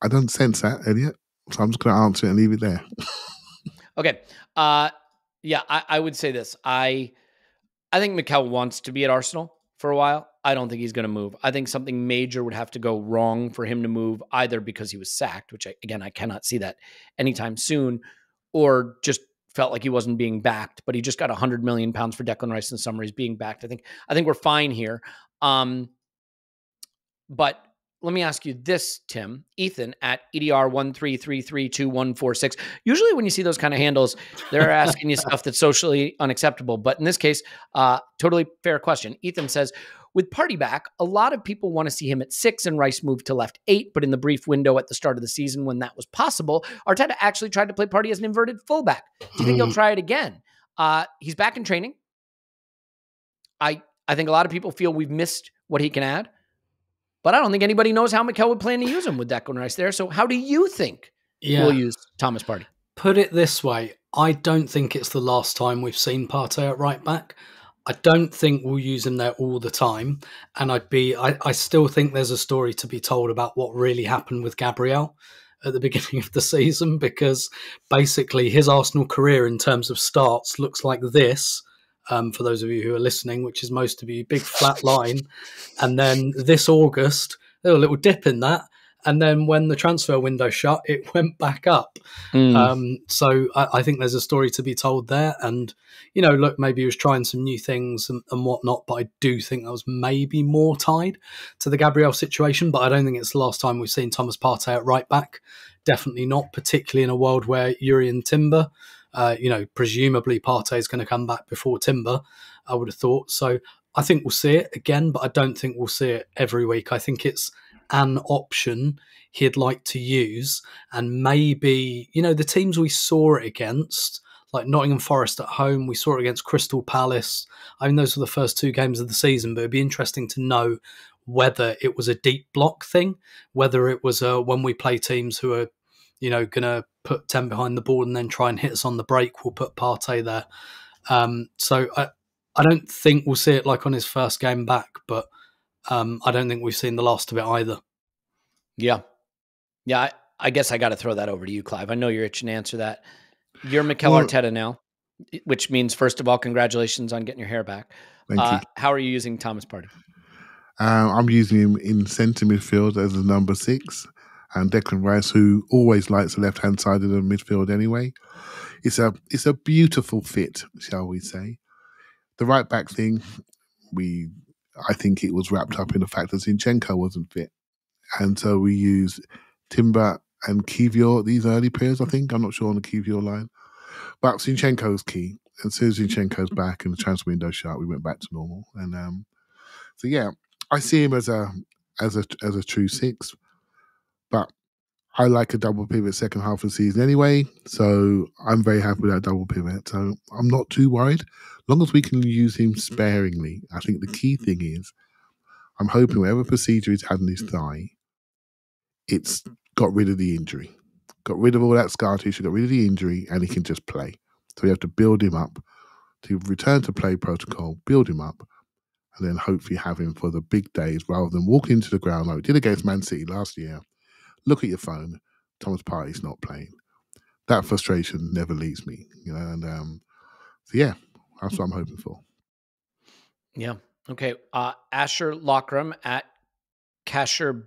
I don't sense that, Elliot. So I'm just going to answer it and leave it there. Okay. Yeah, I would say this. I think Mikel wants to be at Arsenal for a while. I don't think he's going to move. I think something major would have to go wrong for him to move, either because he was sacked, which I cannot see that anytime soon, or just felt like he wasn't being backed. But he just got £100 million for Declan Rice in the summer. He's being backed. I think we're fine here. But let me ask you this, Tim. Ethan at EDR133322146. Usually when you see those kind of handles, they're asking you stuff that's socially unacceptable. But in this case, totally fair question. Ethan says, with Partey back, a lot of people want to see him at 6 and Rice moved to left 8. But in the brief window at the start of the season when that was possible, Arteta actually tried to play Partey as an inverted fullback. Do you think he'll try it again? He's back in training. I think a lot of people feel we've missed what he can add. But I don't think anybody knows how Mikel would plan to use him with Declan Rice there. So how do you think we'll use Thomas Partey? Put it this way. I don't think it's the last time we've seen Partey at right back. I don't think we'll use him there all the time. And I still think there's a story to be told about what really happened with Gabriel at the beginning of the season, because basically his Arsenal career in terms of starts looks like this. For those of you who are listening, which is most of you, big flat line. And then this August, there was a little dip in that. And then when the transfer window shut, it went back up. So I think there's a story to be told there. And, look, maybe he was trying some new things and whatnot, but I do think that was maybe more tied to the Gabriel situation. But I don't think it's the last time we've seen Thomas Partey at right back. Definitely not, particularly in a world where Yuri and Timber, presumably Partey is going to come back before Timber, I would have thought. So I think we'll see it again, but I don't think we'll see it every week. I think it's an option he'd like to use. And maybe, the teams we saw it against, like Nottingham Forest at home, we saw it against Crystal Palace. I mean, those were the first 2 games of the season, but it'd be interesting to know whether it was a deep block thing, whether it was when we play teams who are, going to put 10 behind the ball and then try and hit us on the break, we'll put Partey there. So I don't think we'll see it like on his first game back, but I don't think we've seen the last of it either. Yeah. Yeah, I guess I got to throw that over to you, Clive. I know you're itching to answer that. You're Mikel Arteta now, which means, first of all, congratulations on getting your hair back. Thank you. How are you using Thomas Partey? I'm using him in centre midfield as a number 6. And Declan Rice, who always likes the left-hand side of the midfield anyway. It's a beautiful fit, shall we say. The right-back thing, I think it was wrapped up in the fact that Zinchenko wasn't fit. And so we use Timber and Kivior, these early players, I think. I'm not sure on the Kivior line. But Zinchenko's key. And as soon as Zinchenko's back and the transfer window shut, we went back to normal. And so, yeah, I see him as a true 6. But I like a double pivot second half of the season anyway, so I'm very happy with that double pivot. So I'm not too worried. As long as we can use him sparingly. I think the key thing is I'm hoping whatever procedure he's had in his thigh, it's got rid of the injury. Got rid of all that scar tissue, got rid of the injury, and he can just play. So we have to build him up to return to play protocol, build him up, and then hopefully have him for the big days rather than walk into the ground like we did against Man City last year. Look at your phone. Thomas Partey's not playing. That frustration never leaves me, and so yeah, that's what I'm hoping for. Yeah. Okay. Asher Lockram at Kasher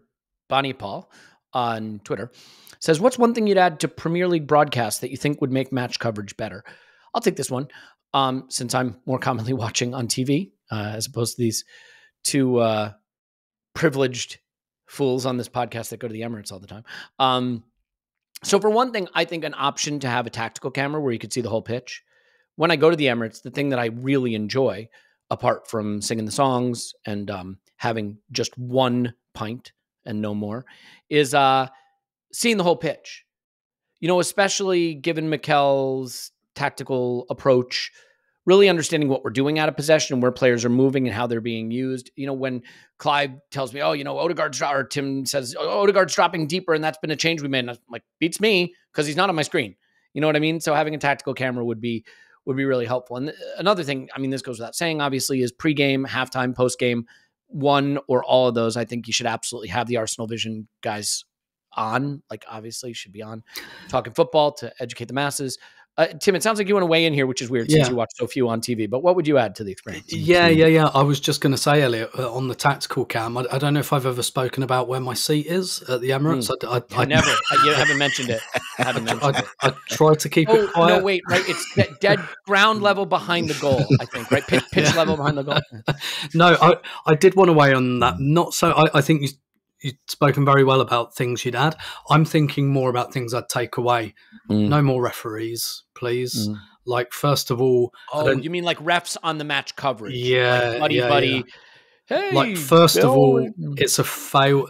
Banipal on Twitter says, what's one thing you'd add to Premier League broadcast that you think would make match coverage better? I'll take this one. Since I'm more commonly watching on TV, as opposed to these two privileged fools on this podcast that go to the Emirates all the time. So for one thing, I think an option to have a tactical camera where you could see the whole pitch. When I go to the Emirates, the thing that I really enjoy, apart from singing the songs and having just one pint and no more, is seeing the whole pitch. Especially given Mikel's tactical approach, really understanding what we're doing out of possession and where players are moving and how they're being used. When Clive tells me, Odegaard's, or Tim says, Odegaard's dropping deeper and that's been a change we made. And I'm like, beats me because he's not on my screen. You know what I mean? So having a tactical camera would be really helpful. And another thing, this goes without saying, obviously, is pregame, halftime, postgame, one or all of those. I think you should absolutely have the ArsenalVision guys on, obviously should be on talking football to educate the masses. Tim, it sounds like you want to weigh in here, which is weird since you watch so few on TV, but what would you add to the experience? Yeah. I was just going to say, Elliot, on the tactical cam, I don't know if I've ever spoken about where my seat is at the Emirates. I never. You haven't mentioned it. I try to keep it quiet. No, wait, right? It's dead ground level behind the goal, I think, right? Pitch level behind the goal. No, I did want to weigh on that. Not so. I think you've spoken very well about things you'd add. I'm thinking more about things I'd take away. No more referees, please. First of all... you mean like refs on the match coverage? Yeah. Like buddy. Hey, first of all, it's a fail.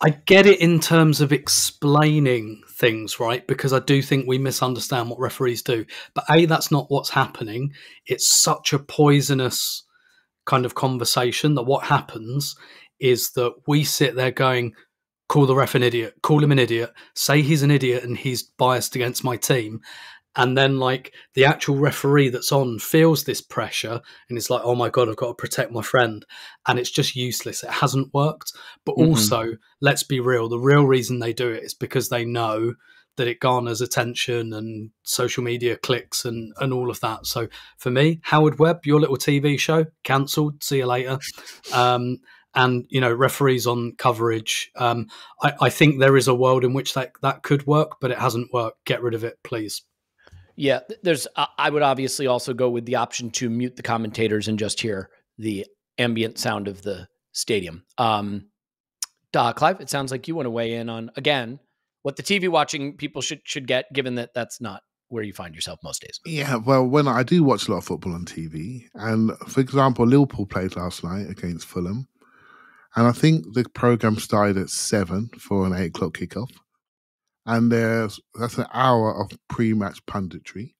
I get it in terms of explaining things, right? Because I do think we misunderstand what referees do. But that's not what's happening. It's such a poisonous kind of conversation that what happens is that we sit there going, call the ref an idiot, call him an idiot, say he's an idiot and he's biased against my team. And then the actual referee that's on feels this pressure and it's like, oh my God, I've got to protect my friend. And it's just useless. It hasn't worked. But also, let's be real. The real reason they do it is because they know that it garners attention and social media clicks and all of that. So for me, Howard Webb, your little TV show, cancelled. See you later. And, referees on coverage. I think there is a world in which that could work, but it hasn't worked. Get rid of it, please. Yeah, I would obviously also go with the option to mute the commentators and just hear the ambient sound of the stadium. Clive, it sounds like you want to weigh in on, again, what the TV watching people should get, given that that's not where you find yourself most days. Yeah, well, when I do watch a lot of football on TV, and for example, Liverpool played last night against Fulham, and I think the programme started at 7 for an 8 o'clock kickoff. And that's an hour of pre-match punditry.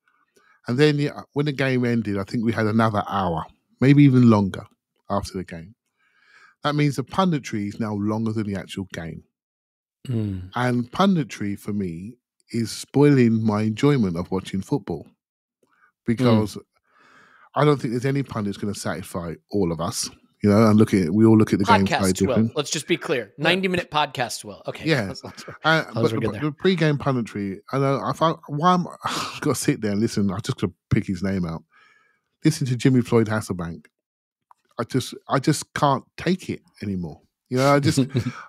And then when the game ended, I think we had another hour, maybe even longer after the game. That means the punditry is now longer than the actual game. And punditry, for me, is spoiling my enjoyment of watching football. Because I don't think there's any pundit that's going to satisfy all of us. And we all look at the game slightly different. Let's just be clear. 90-minute podcasts will. Okay. Yeah. But the pre-game punditry, I know, I've got to sit there and listen. I just got to pick his name out. Listen to Jimmy Floyd Hasselbank. I just can't take it anymore.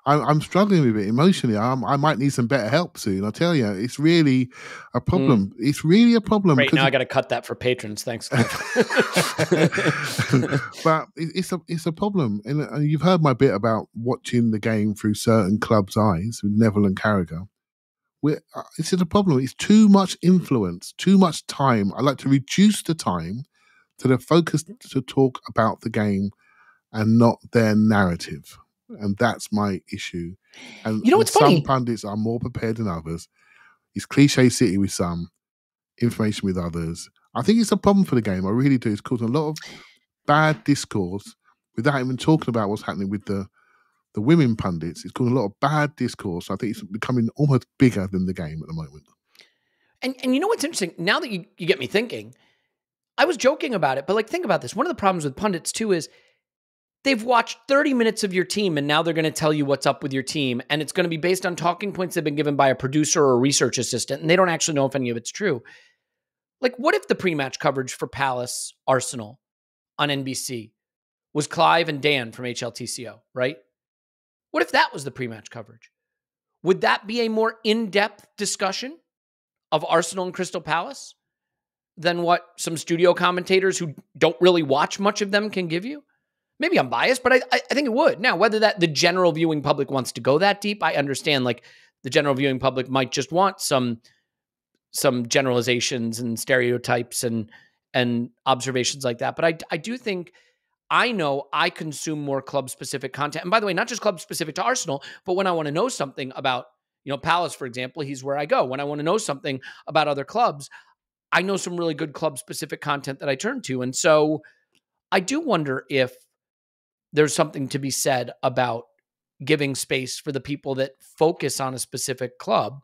I'm struggling with it emotionally. I might need some better help soon. I tell you, it's really a problem. It's really a problem. Right now, I got to cut that for patrons. Thanks. But it's a problem, and you've heard my bit about watching the game through certain clubs' eyes with Neville and Carragher. This is a problem. It's too much influence, too much time. I like to reduce the time to the focus to talk about the game and not their narrative. And that's my issue. And what's funny? Some pundits are more prepared than others. It's cliche city with some, information with others. I think it's a problem for the game. I really do. It's causing a lot of bad discourse without even talking about what's happening with the women pundits. It's causing a lot of bad discourse. I think it's becoming almost bigger than the game at the moment. And you know what's interesting? Now that you get me thinking, I was joking about it, but like, think about this. One of the problems with pundits too is they've watched 30 minutes of your team and now they're going to tell you what's up with your team. And it's going to be based on talking points that have been given by a producer or a research assistant. And they don't actually know if any of it's true. Like, what if the pre-match coverage for Palace Arsenal on NBC was Clive and Dan from HLTCO, right? What if that was the pre-match coverage? Would that be a more in-depth discussion of Arsenal and Crystal Palace than what some studio commentators who don't really watch much of them can give you? Maybe I'm biased, but I think it would. Now, whether that the general viewing public wants to go that deep, I understand. Like, the general viewing public might just want some generalizations and stereotypes and observations like that. But I do think, I know I consume more club-specific content. And by the way, not just club-specific to Arsenal, but when I want to know something about, Palace, for example, he's where I go. When I want to know something about other clubs, I know some really good club-specific content that I turn to. And so I do wonder if there's something to be said about giving space for the people that focus on a specific club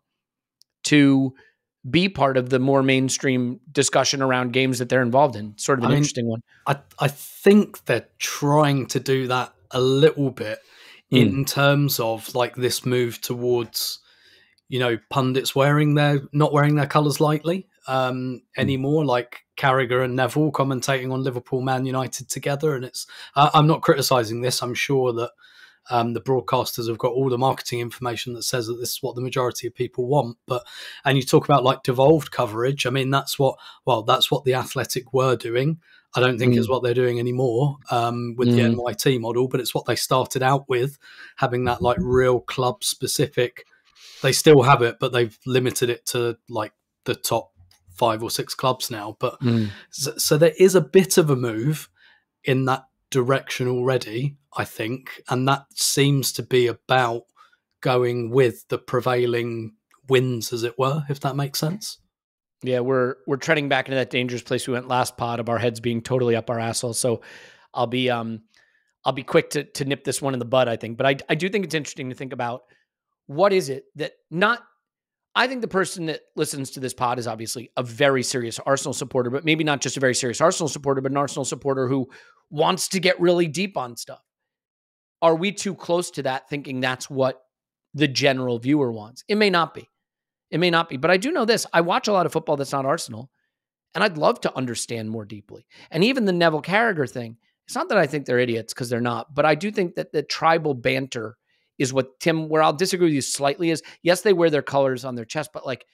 to be part of the more mainstream discussion around games that they're involved in. Sort of an interesting one. I think they're trying to do that a little bit in terms of like this move towards, pundits not wearing their colours lightly anymore, like Carragher and Neville commentating on Liverpool Man United together. And it's I'm not criticising this. I'm sure that the broadcasters have got all the marketing information that says that this is what the majority of people want. And you talk about like devolved coverage. I mean, that's what the Athletic were doing. I don't think is what they're doing anymore with the NYT model, but it's what they started out with, having that like real club specific. They still have it, but they've limited it to like the top 5 or 6 clubs now. But so there is a bit of a move in that direction already, I think, and that seems to be about going with the prevailing winds, as it were, if that makes sense. Yeah, we're treading back into that dangerous place we went last pod of our heads being totally up our assholes. So I'll be quick to nip this one in the bud, I think. But I do think it's interesting to think about what is it that I think the person that listens to this pod is obviously a very serious Arsenal supporter, but maybe not just a very serious Arsenal supporter, but an Arsenal supporter who wants to get really deep on stuff. Are we too close to that, thinking that's what the general viewer wants? It may not be. But I do know this. I watch a lot of football that's not Arsenal, and I'd love to understand more deeply. And even the Neville Carragher thing, it's not that I think they're idiots, because they're not, but I do think that the tribal banter is what, Tim, where I'll disagree with you slightly is, yes, they wear their colors on their chest, but like,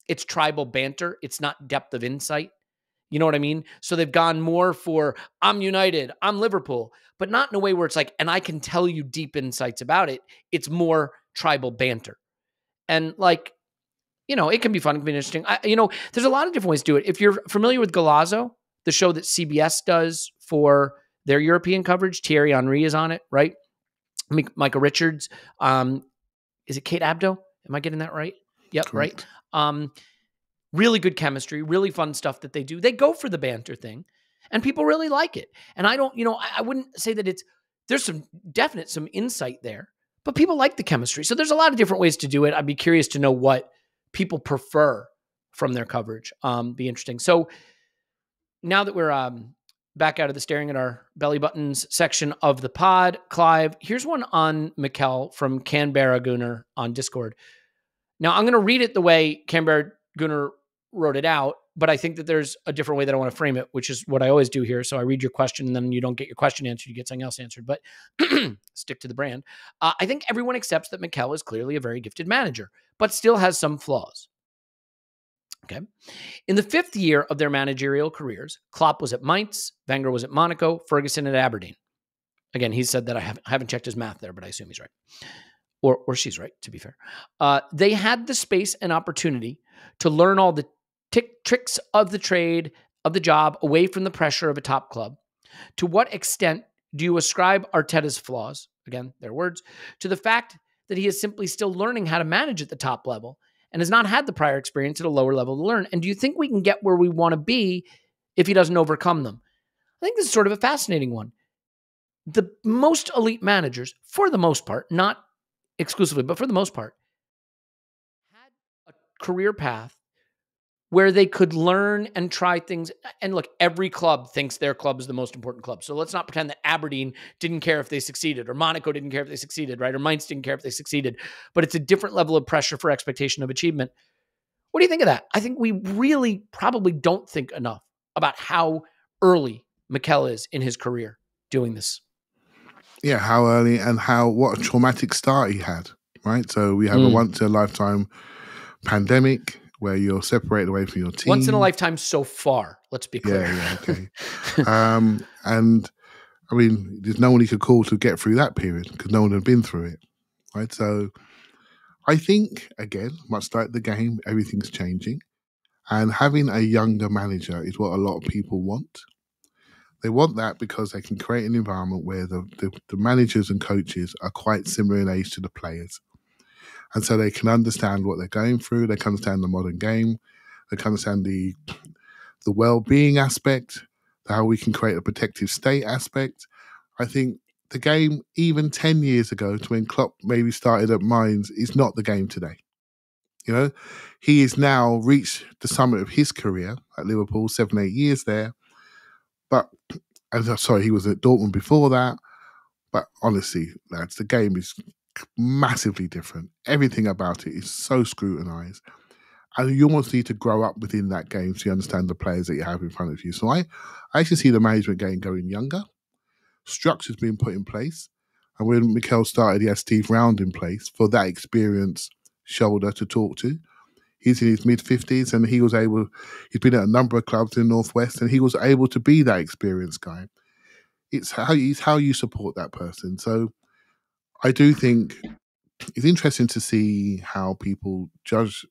it's tribal banter. It's not depth of insight. You know what I mean? So they've gone more for, I'm United, I'm Liverpool, but not in a way where it's like, and I can tell you deep insights about it. It's more tribal banter. And like, it can be fun, it can be interesting. There's a lot of different ways to do it. If you're familiar with Golazo, the show that CBS does for their European coverage, Thierry Henry is on it, right? Michael Richards. Is it Kate Abdo? Am I getting that right? Yep, correct. Right. Really good chemistry, really fun stuff that they do. They go for the banter thing, and people really like it. And I don't, I wouldn't say that there's some insight there, but people like the chemistry. So there's a lot of different ways to do it. I'd be curious to know what people prefer from their coverage. Be interesting. So now that we're back out of the staring at our belly buttons section of the pod, Clive, here's one on Mikel from Canberra Gunner on Discord. Now, I'm going to read it the way Canberra Gunner wrote it out, but I think that there's a different way that I want to frame it, which is what I always do here. So I read your question, and then you don't get your question answered, you get something else answered, but stick to the brand. I think everyone accepts that Mikel is clearly a very gifted manager, but still has some flaws. Okay. In the 5th year of their managerial careers, Klopp was at Mainz, Wenger was at Monaco, Ferguson at Aberdeen. Again, he said that I haven't checked his math there, but I assume he's right. Or she's right, to be fair. They had the space and opportunity to learn all the tricks of the trade, of the job, away from the pressure of a top club. To what extent do you ascribe Arteta's flaws, again, their words, to the fact that he is simply still learning how to manage at the top level and has not had the prior experience at a lower level to learn? And do you think we can get where we want to be if he doesn't overcome them? I think this is sort of a fascinating one. The most elite managers, for the most part, not exclusively, but for the most part, had a career path where they could learn and try things. And look, every club thinks their club is the most important club. So let's not pretend that Aberdeen didn't care if they succeeded, or Monaco didn't care if they succeeded, right? Or Mainz didn't care if they succeeded. But it's a different level of pressure for expectation of achievement. What do you think of that? I think we really probably don't think enough about how early Mikel is in his career doing this. Yeah, how early and what a traumatic start he had, right? So we have a once-in-a-lifetime pandemic where you're separated away from your team. Once in a lifetime so far, let's be clear. Yeah, okay. And I mean, there's no one he could call to get through that period because no one had been through it, right? So I think, again, much like the game, everything's changing. And having a younger manager is what a lot of people want. They want that because they can create an environment where the managers and coaches are quite similar in age to the players. And so they can understand what they're going through. They can understand the modern game. They can understand the well-being aspect, how we can create a protective state aspect. I think the game, even 10 years ago, to when Klopp maybe started at Mainz, is not the game today. You know, he has now reached the summit of his career at Liverpool, 7-8 years there. But, and sorry, he was at Dortmund before that. But honestly, lads, the game is massively different. Everything about it is so scrutinized. And you almost need to grow up within that game so you understand the players that you have in front of you. So I actually see the management game going younger. Structure's been put in place. And when Mikel started, he had Steve Round in place for that experienced shoulder to talk to. He's in his mid-50s and he's been at a number of clubs in the Northwest and he was able to be that experienced guy. It's how you support that person. So I do think it's interesting to see how people judge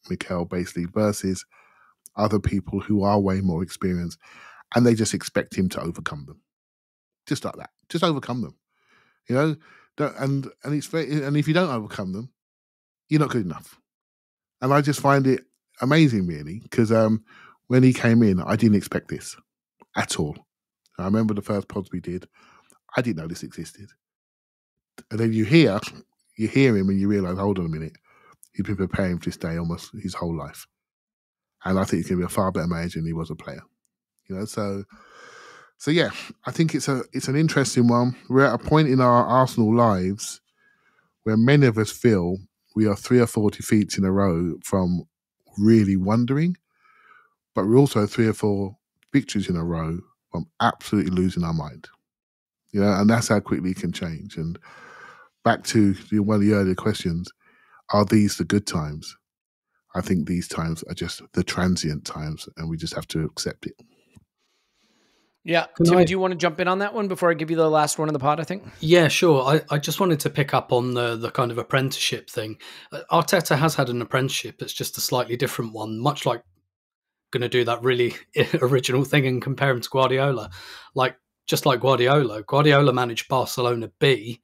Mikel basically versus other people who are way more experienced and they just expect him to overcome them. Just like that. Just overcome them. You know? And if you don't overcome them, you're not good enough. And I just find it amazing, really, because when he came in, I didn't expect this at all. I remember the first pods we did, I didn't know this existed. And then you hear him and you realise, hold on a minute, he's been preparing for this day almost his whole life. And I think he's going to be a far better manager than he was a player. You know, so yeah, I think it's an interesting one. We're at a point in our Arsenal lives where many of us feel we are 3 or 4 defeats in a row from really wondering, but we're also 3 or 4 victories in a row from absolutely losing our mind. You know, and that's how quickly it can change. And back to one of the earlier questions, are these the good times? I think these times are just the transient times and we just have to accept it. Yeah. Tim, do you want to jump in on that one before I give you the last one of the pod, I think? Yeah, sure. I just wanted to pick up on the kind of apprenticeship thing. Arteta has had an apprenticeship. It's just a slightly different one, much like going to do that really original thing and compare him to Guardiola. Just like Guardiola managed Barcelona B,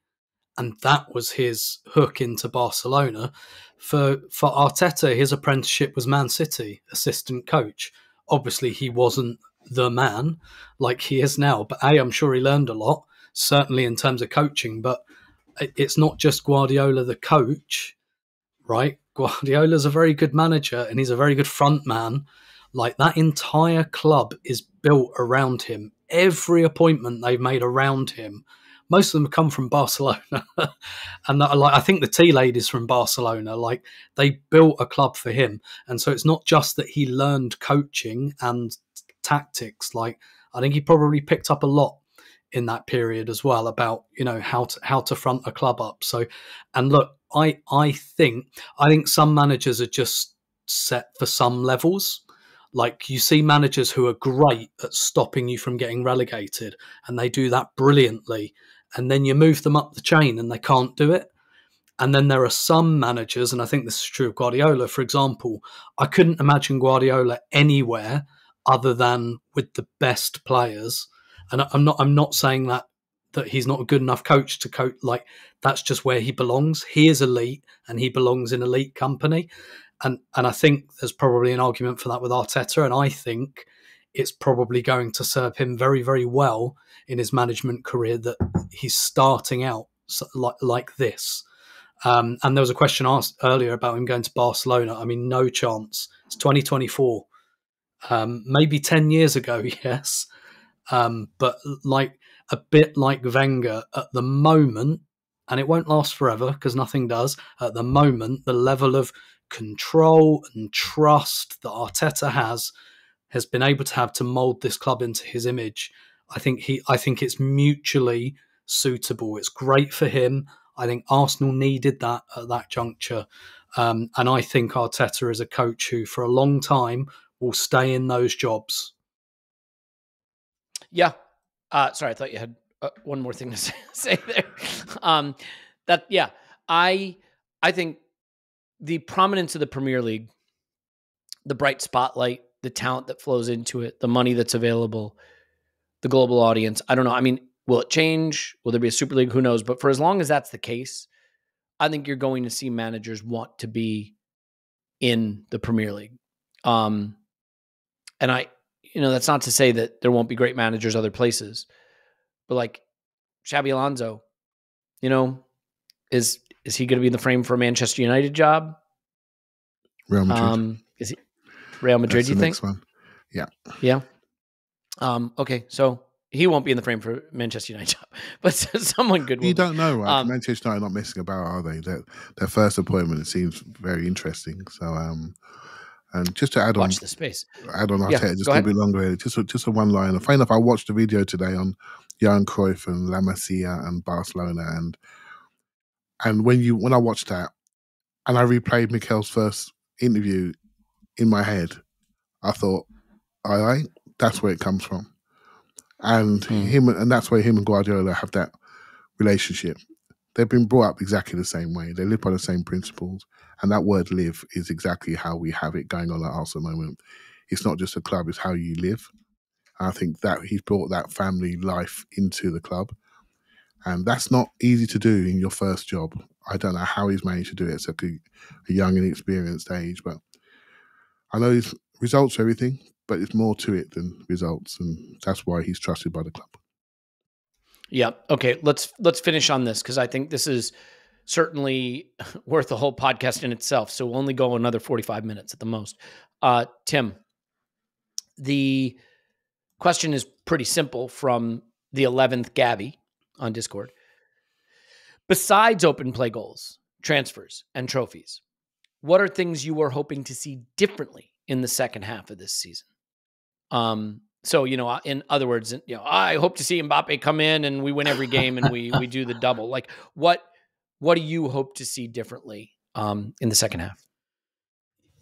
and that was his hook into Barcelona. For Arteta, his apprenticeship was Man City, assistant coach. Obviously, he wasn't the man like he is now, but I'm sure he learned a lot, certainly in terms of coaching. But it's not just Guardiola the coach, right? Guardiola's a very good manager and he's a very good front man. Like, that entire club is built around him. Every appointment they've made around him, most of them come from Barcelona. And I think the tea ladies from Barcelona, they built a club for him. And so it's not just that he learned coaching and tactics. I think he probably picked up a lot in that period as well about, you know, how to front a club up. So, and look, I think some managers are just set for some levels. Like, you see managers who are great at stopping you from getting relegated, and they do that brilliantly. And then you move them up the chain and they can't do it. And then there are some managers, and I think this is true of Guardiola, for example. I couldn't imagine Guardiola anywhere other than with the best players. And I'm not saying that he's not a good enough coach to coach. Like, that's just where he belongs. He is elite and he belongs in elite company. And I think there's probably an argument for that with Arteta. And I think it's probably going to serve him very, very well in his management career that he's starting out like this. And there was a question asked earlier about him going to Barcelona. I mean, no chance. It's 2024. Maybe 10 years ago, yes. But like a bit like Wenger at the moment, and it won't last forever because nothing does. At the moment, the level of control and trust that Arteta has been able to have to mould this club into his image. I think it's mutually suitable. It's great for him. I think Arsenal needed that at that juncture. And I think Arteta is a coach who, for a long time, will stay in those jobs. Yeah. Sorry, I thought you had one more thing to say there. I think the prominence of the Premier League, the bright spotlight, the talent that flows into it, the money that's available, the global audience. I don't know. I mean, will it change? Will there be a Super League? Who knows? But for as long as that's the case, I think you're going to see managers want to be in the Premier League. And that's not to say that there won't be great managers other places, but like Xabi Alonso, is he going to be in the frame for a Manchester United job? Real Madrid. Is he Real Madrid? That's You the think? next one. Yeah. Yeah. Okay, so he won't be in the frame for Manchester United job, but someone good. You don't know, right? Manchester United are not messing about, are they? Their first appointment, it seems very interesting. So, and just to add watch the space. Add on Arteta just a bit longer. Just a one line. Funny enough, I watched a video today on Johan Cruyff and La Masia and Barcelona, and when I watched that, and I replayed Mikel's first interview in my head, I thought, all right, that's where it comes from. And that's where him and Guardiola have that relationship. They've been brought up exactly the same way. They live by the same principles. And that word live is exactly how we have it going on at Arsenal at the moment. It's not just a club, it's how you live. And I think that he's brought that family life into the club. And that's not easy to do in your first job. I don't know how he's managed to do it at such a young and experienced age, but I know his results are everything, but it's more to it than results, and that's why he's trusted by the club. Yeah. Okay. Let's finish on this because I think this is certainly worth a whole podcast in itself. So we'll only go another 45 minutes at the most. Tim, the question is pretty simple from the 11th Gabby on Discord. Besides open play goals, transfers, and trophies, what are things you are hoping to see differently in the second half of this season? So, in other words, I hope to see Mbappe come in and we win every game and we do the double. Like what do you hope to see differently in the second half?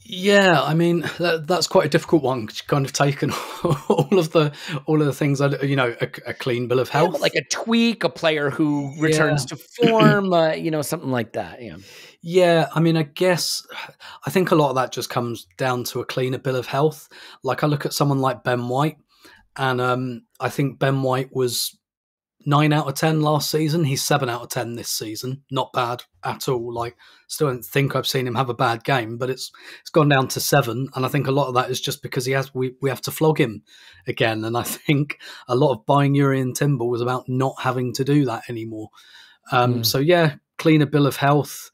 Yeah, I mean that's quite a difficult one. Kind of taken all of the things. A clean bill of health, like a tweak, a player who returns to form, something like that. Yeah. Yeah, I mean, I think a lot of that just comes down to a cleaner bill of health. Like I look at someone like Ben White, and I think Ben White was 9 out of 10 last season. He's 7 out of 10 this season. Not bad at all. Like, still don't think I've seen him have a bad game, but it's gone down to 7. And I think a lot of that is just because we have to flog him again. And I think a lot of buying Urian Timber was about not having to do that anymore. So yeah, cleaner bill of health.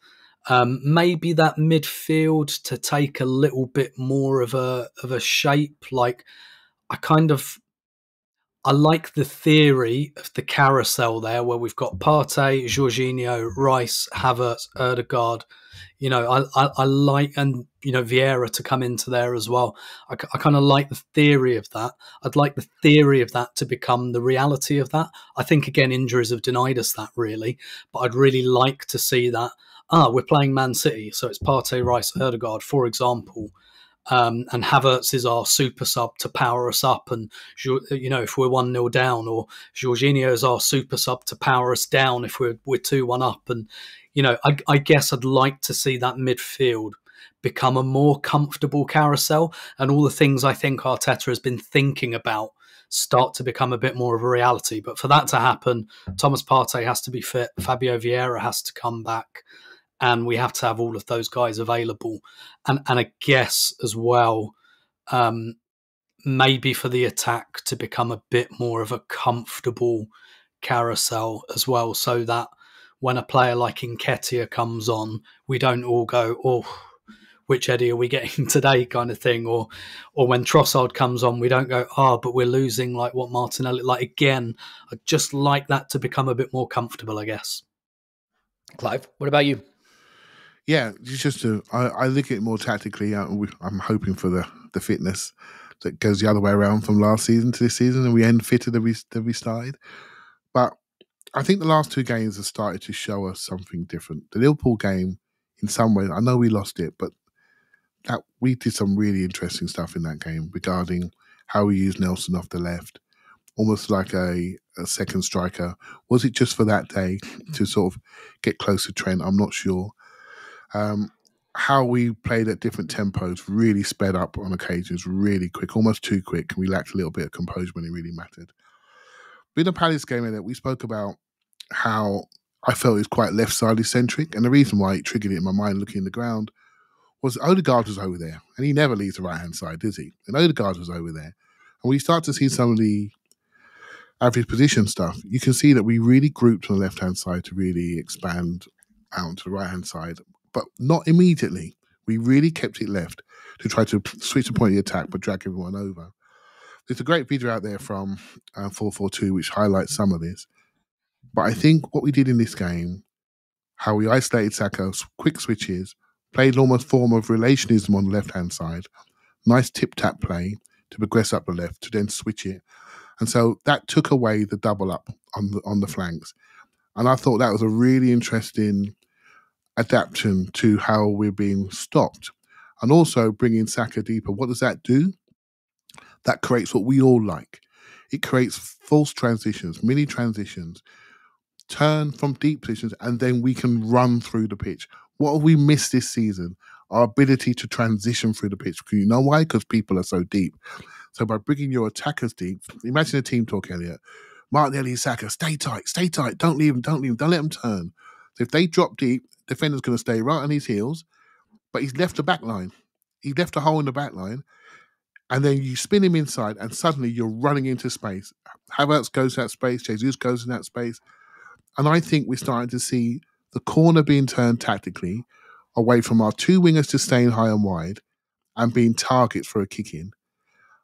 Maybe that midfield to take a little bit more of a shape. Like I like the theory of the carousel there where we've got Partey, Jorginho, Rice, Havertz, Ødegaard. I like, and, Vieira to come into there as well. I kind of like the theory of that. I'd like the theory of that to become the reality of that. I think, again, injuries have denied us that really, but I'd really like to see that. We're playing Man City, so it's Partey, Rice, Ødegaard, for example. And Havertz is our super sub to power us up. And, if we're 1-0 down, or Jorginho is our super sub to power us down if we're 2-1 up. And, I guess I'd like to see that midfield become a more comfortable carousel, and all the things I think Arteta has been thinking about start to become a bit more of a reality. But for that to happen, Thomas Partey has to be fit, Fabio Vieira has to come back, and we have to have all of those guys available. And I guess as well, maybe for the attack to become a bit more of a comfortable carousel as well, so that when a player like Nketiah comes on, we don't all go, oh, which Eddie are we getting today kind of thing. Or when Trossard comes on, we don't go, but we're losing like what Martinelli, like again, I just like that to become a bit more comfortable, I guess. Clive, what about you? Yeah, I look at it more tactically. I'm hoping for the fitness that goes the other way around from last season to this season, and we end fitter than we started. But I think the last two games have started to show us something different. The Liverpool game, in some ways, I know we lost it, but that we did some really interesting stuff in that game regarding how we used Nelson off the left, almost like a second striker. Was it just for that day to sort of get close to Trent? I'm not sure. How we played at different tempos really sped up on occasions, really quick, almost too quick. We lacked a little bit of composure when it really mattered. But in the Palace game, in it, we spoke about how I felt it was quite left-sided centric, and the reason why it triggered it in my mind looking at the ground was Odegaard was over there, and he never leaves the right-hand side, does he? And Odegaard was over there. And we start to see some of the average position stuff. You can see that we really grouped on the left-hand side to really expand out to the right-hand side, but not immediately. We really kept it left to try to switch the point of the attack, but drag everyone over. There's a great video out there from 442 which highlights some of this. But I think what we did in this game, how we isolated Saka, quick switches, played an almost form of relationism on the left-hand side, nice tip-tap play to progress up the left, to then switch it. And so that took away the double up on the flanks. And I thought that was a really interesting adaptation to how we're being stopped. And also bringing Saka deeper. What does that do? That creates what we all like. It creates false transitions, mini transitions, turn from deep positions, and then we can run through the pitch. What have we missed this season? Our ability to transition through the pitch. You know why? Because people are so deep. So by bringing your attackers deep, imagine a team talk, Elliot. Martinelli and Saka, stay tight, don't leave them, don't let them turn. So if they drop deep, defender's going to stay right on his heels, but he's left the back line. He left a hole in the back line, and then you spin him inside, and suddenly you're running into space. Havertz goes to that space, Jesus goes in that space, and I think we're starting to see the corner being turned tactically away from our two wingers to staying high and wide and being targets for a kick-in.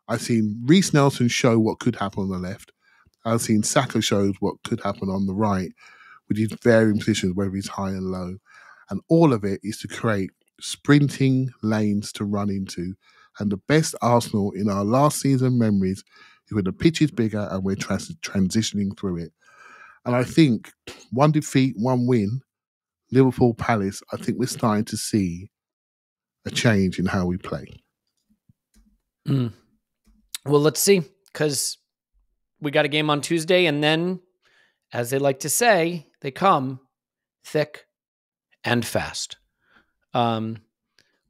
I've seen Reece Nelson show what could happen on the left. I've seen Saka show what could happen on the right with his varying positions, whether he's high and low. And all of it is to create sprinting lanes to run into. And the best Arsenal in our last season memories is when the pitch is bigger and we're transitioning through it. And I think one defeat, one win, Liverpool Palace, I think we're starting to see a change in how we play. Well, let's see, because we got a game on Tuesday, and then, as they like to say, they come thick and fast. One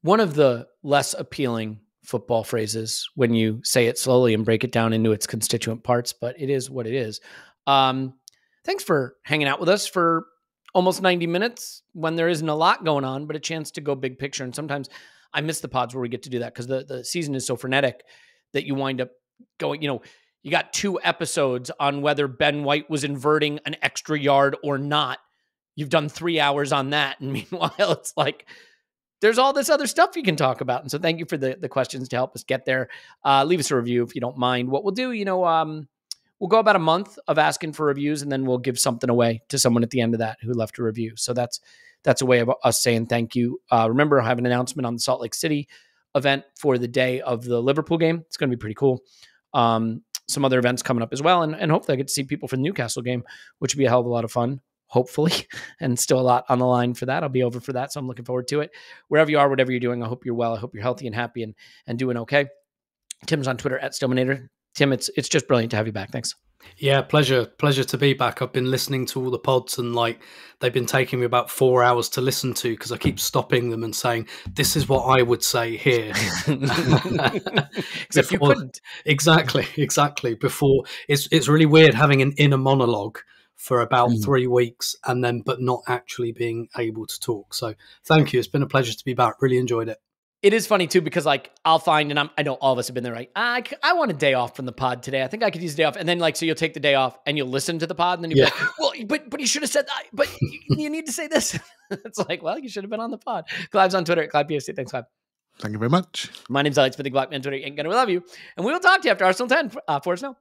of the less appealing football phrases when you say it slowly and break it down into its constituent parts, but it is what it is. Thanks for hanging out with us for almost 90 minutes when there isn't a lot going on, but a chance to go big picture. And sometimes I miss the pods where we get to do that because the season is so frenetic that you wind up going, you got 2 episodes on whether Ben White was inverting an extra yard or not. You've done 3 hours on that. And meanwhile, it's like, there's all this other stuff you can talk about. And so thank you for the questions to help us get there. Leave us a review if you don't mind. What we'll do, we'll go about a month of asking for reviews, and then we'll give something away to someone at the end of that who left a review. So that's a way of us saying thank you. Remember, I have an announcement on the Salt Lake City event for the day of the Liverpool game. It's going to be pretty cool. Some other events coming up as well. And hopefully I get to see people for the Newcastle game, which would be a hell of a lot of fun, hopefully. And still a lot on the line for that. I'll be over for that. So I'm looking forward to it. Wherever you are, whatever you're doing, I hope you're well. I hope you're healthy and happy and doing okay. Tim's on Twitter @Stillmanator. Tim, it's just brilliant to have you back. Thanks. Yeah, pleasure to be back. I've been listening to all the pods, and they've been taking me about 4 hours to listen to because I keep stopping them and saying, this is what I would say here. Except you couldn't. Exactly. Before it's really weird having an inner monologue for about 3 weeks and then but not actually being able to talk. So thank you. It's been a pleasure to be back. Really enjoyed it. it is funny too, because like I'll find, and I know all of us have been there, right? I want a day off from the pod today. I think I could use a day off. And then like, so you'll take the day off and you'll listen to the pod and then you'll be like, well, but you should have said that, but you need to say this. It's like, well, you should have been on the pod. Clive's on Twitter at ClivePFC. Thanks, Clive. Thank you very much. My name's Elliot, Smith Row on Twitter. And we love you. And we will talk to you after Arsenal 10 for Arsenal.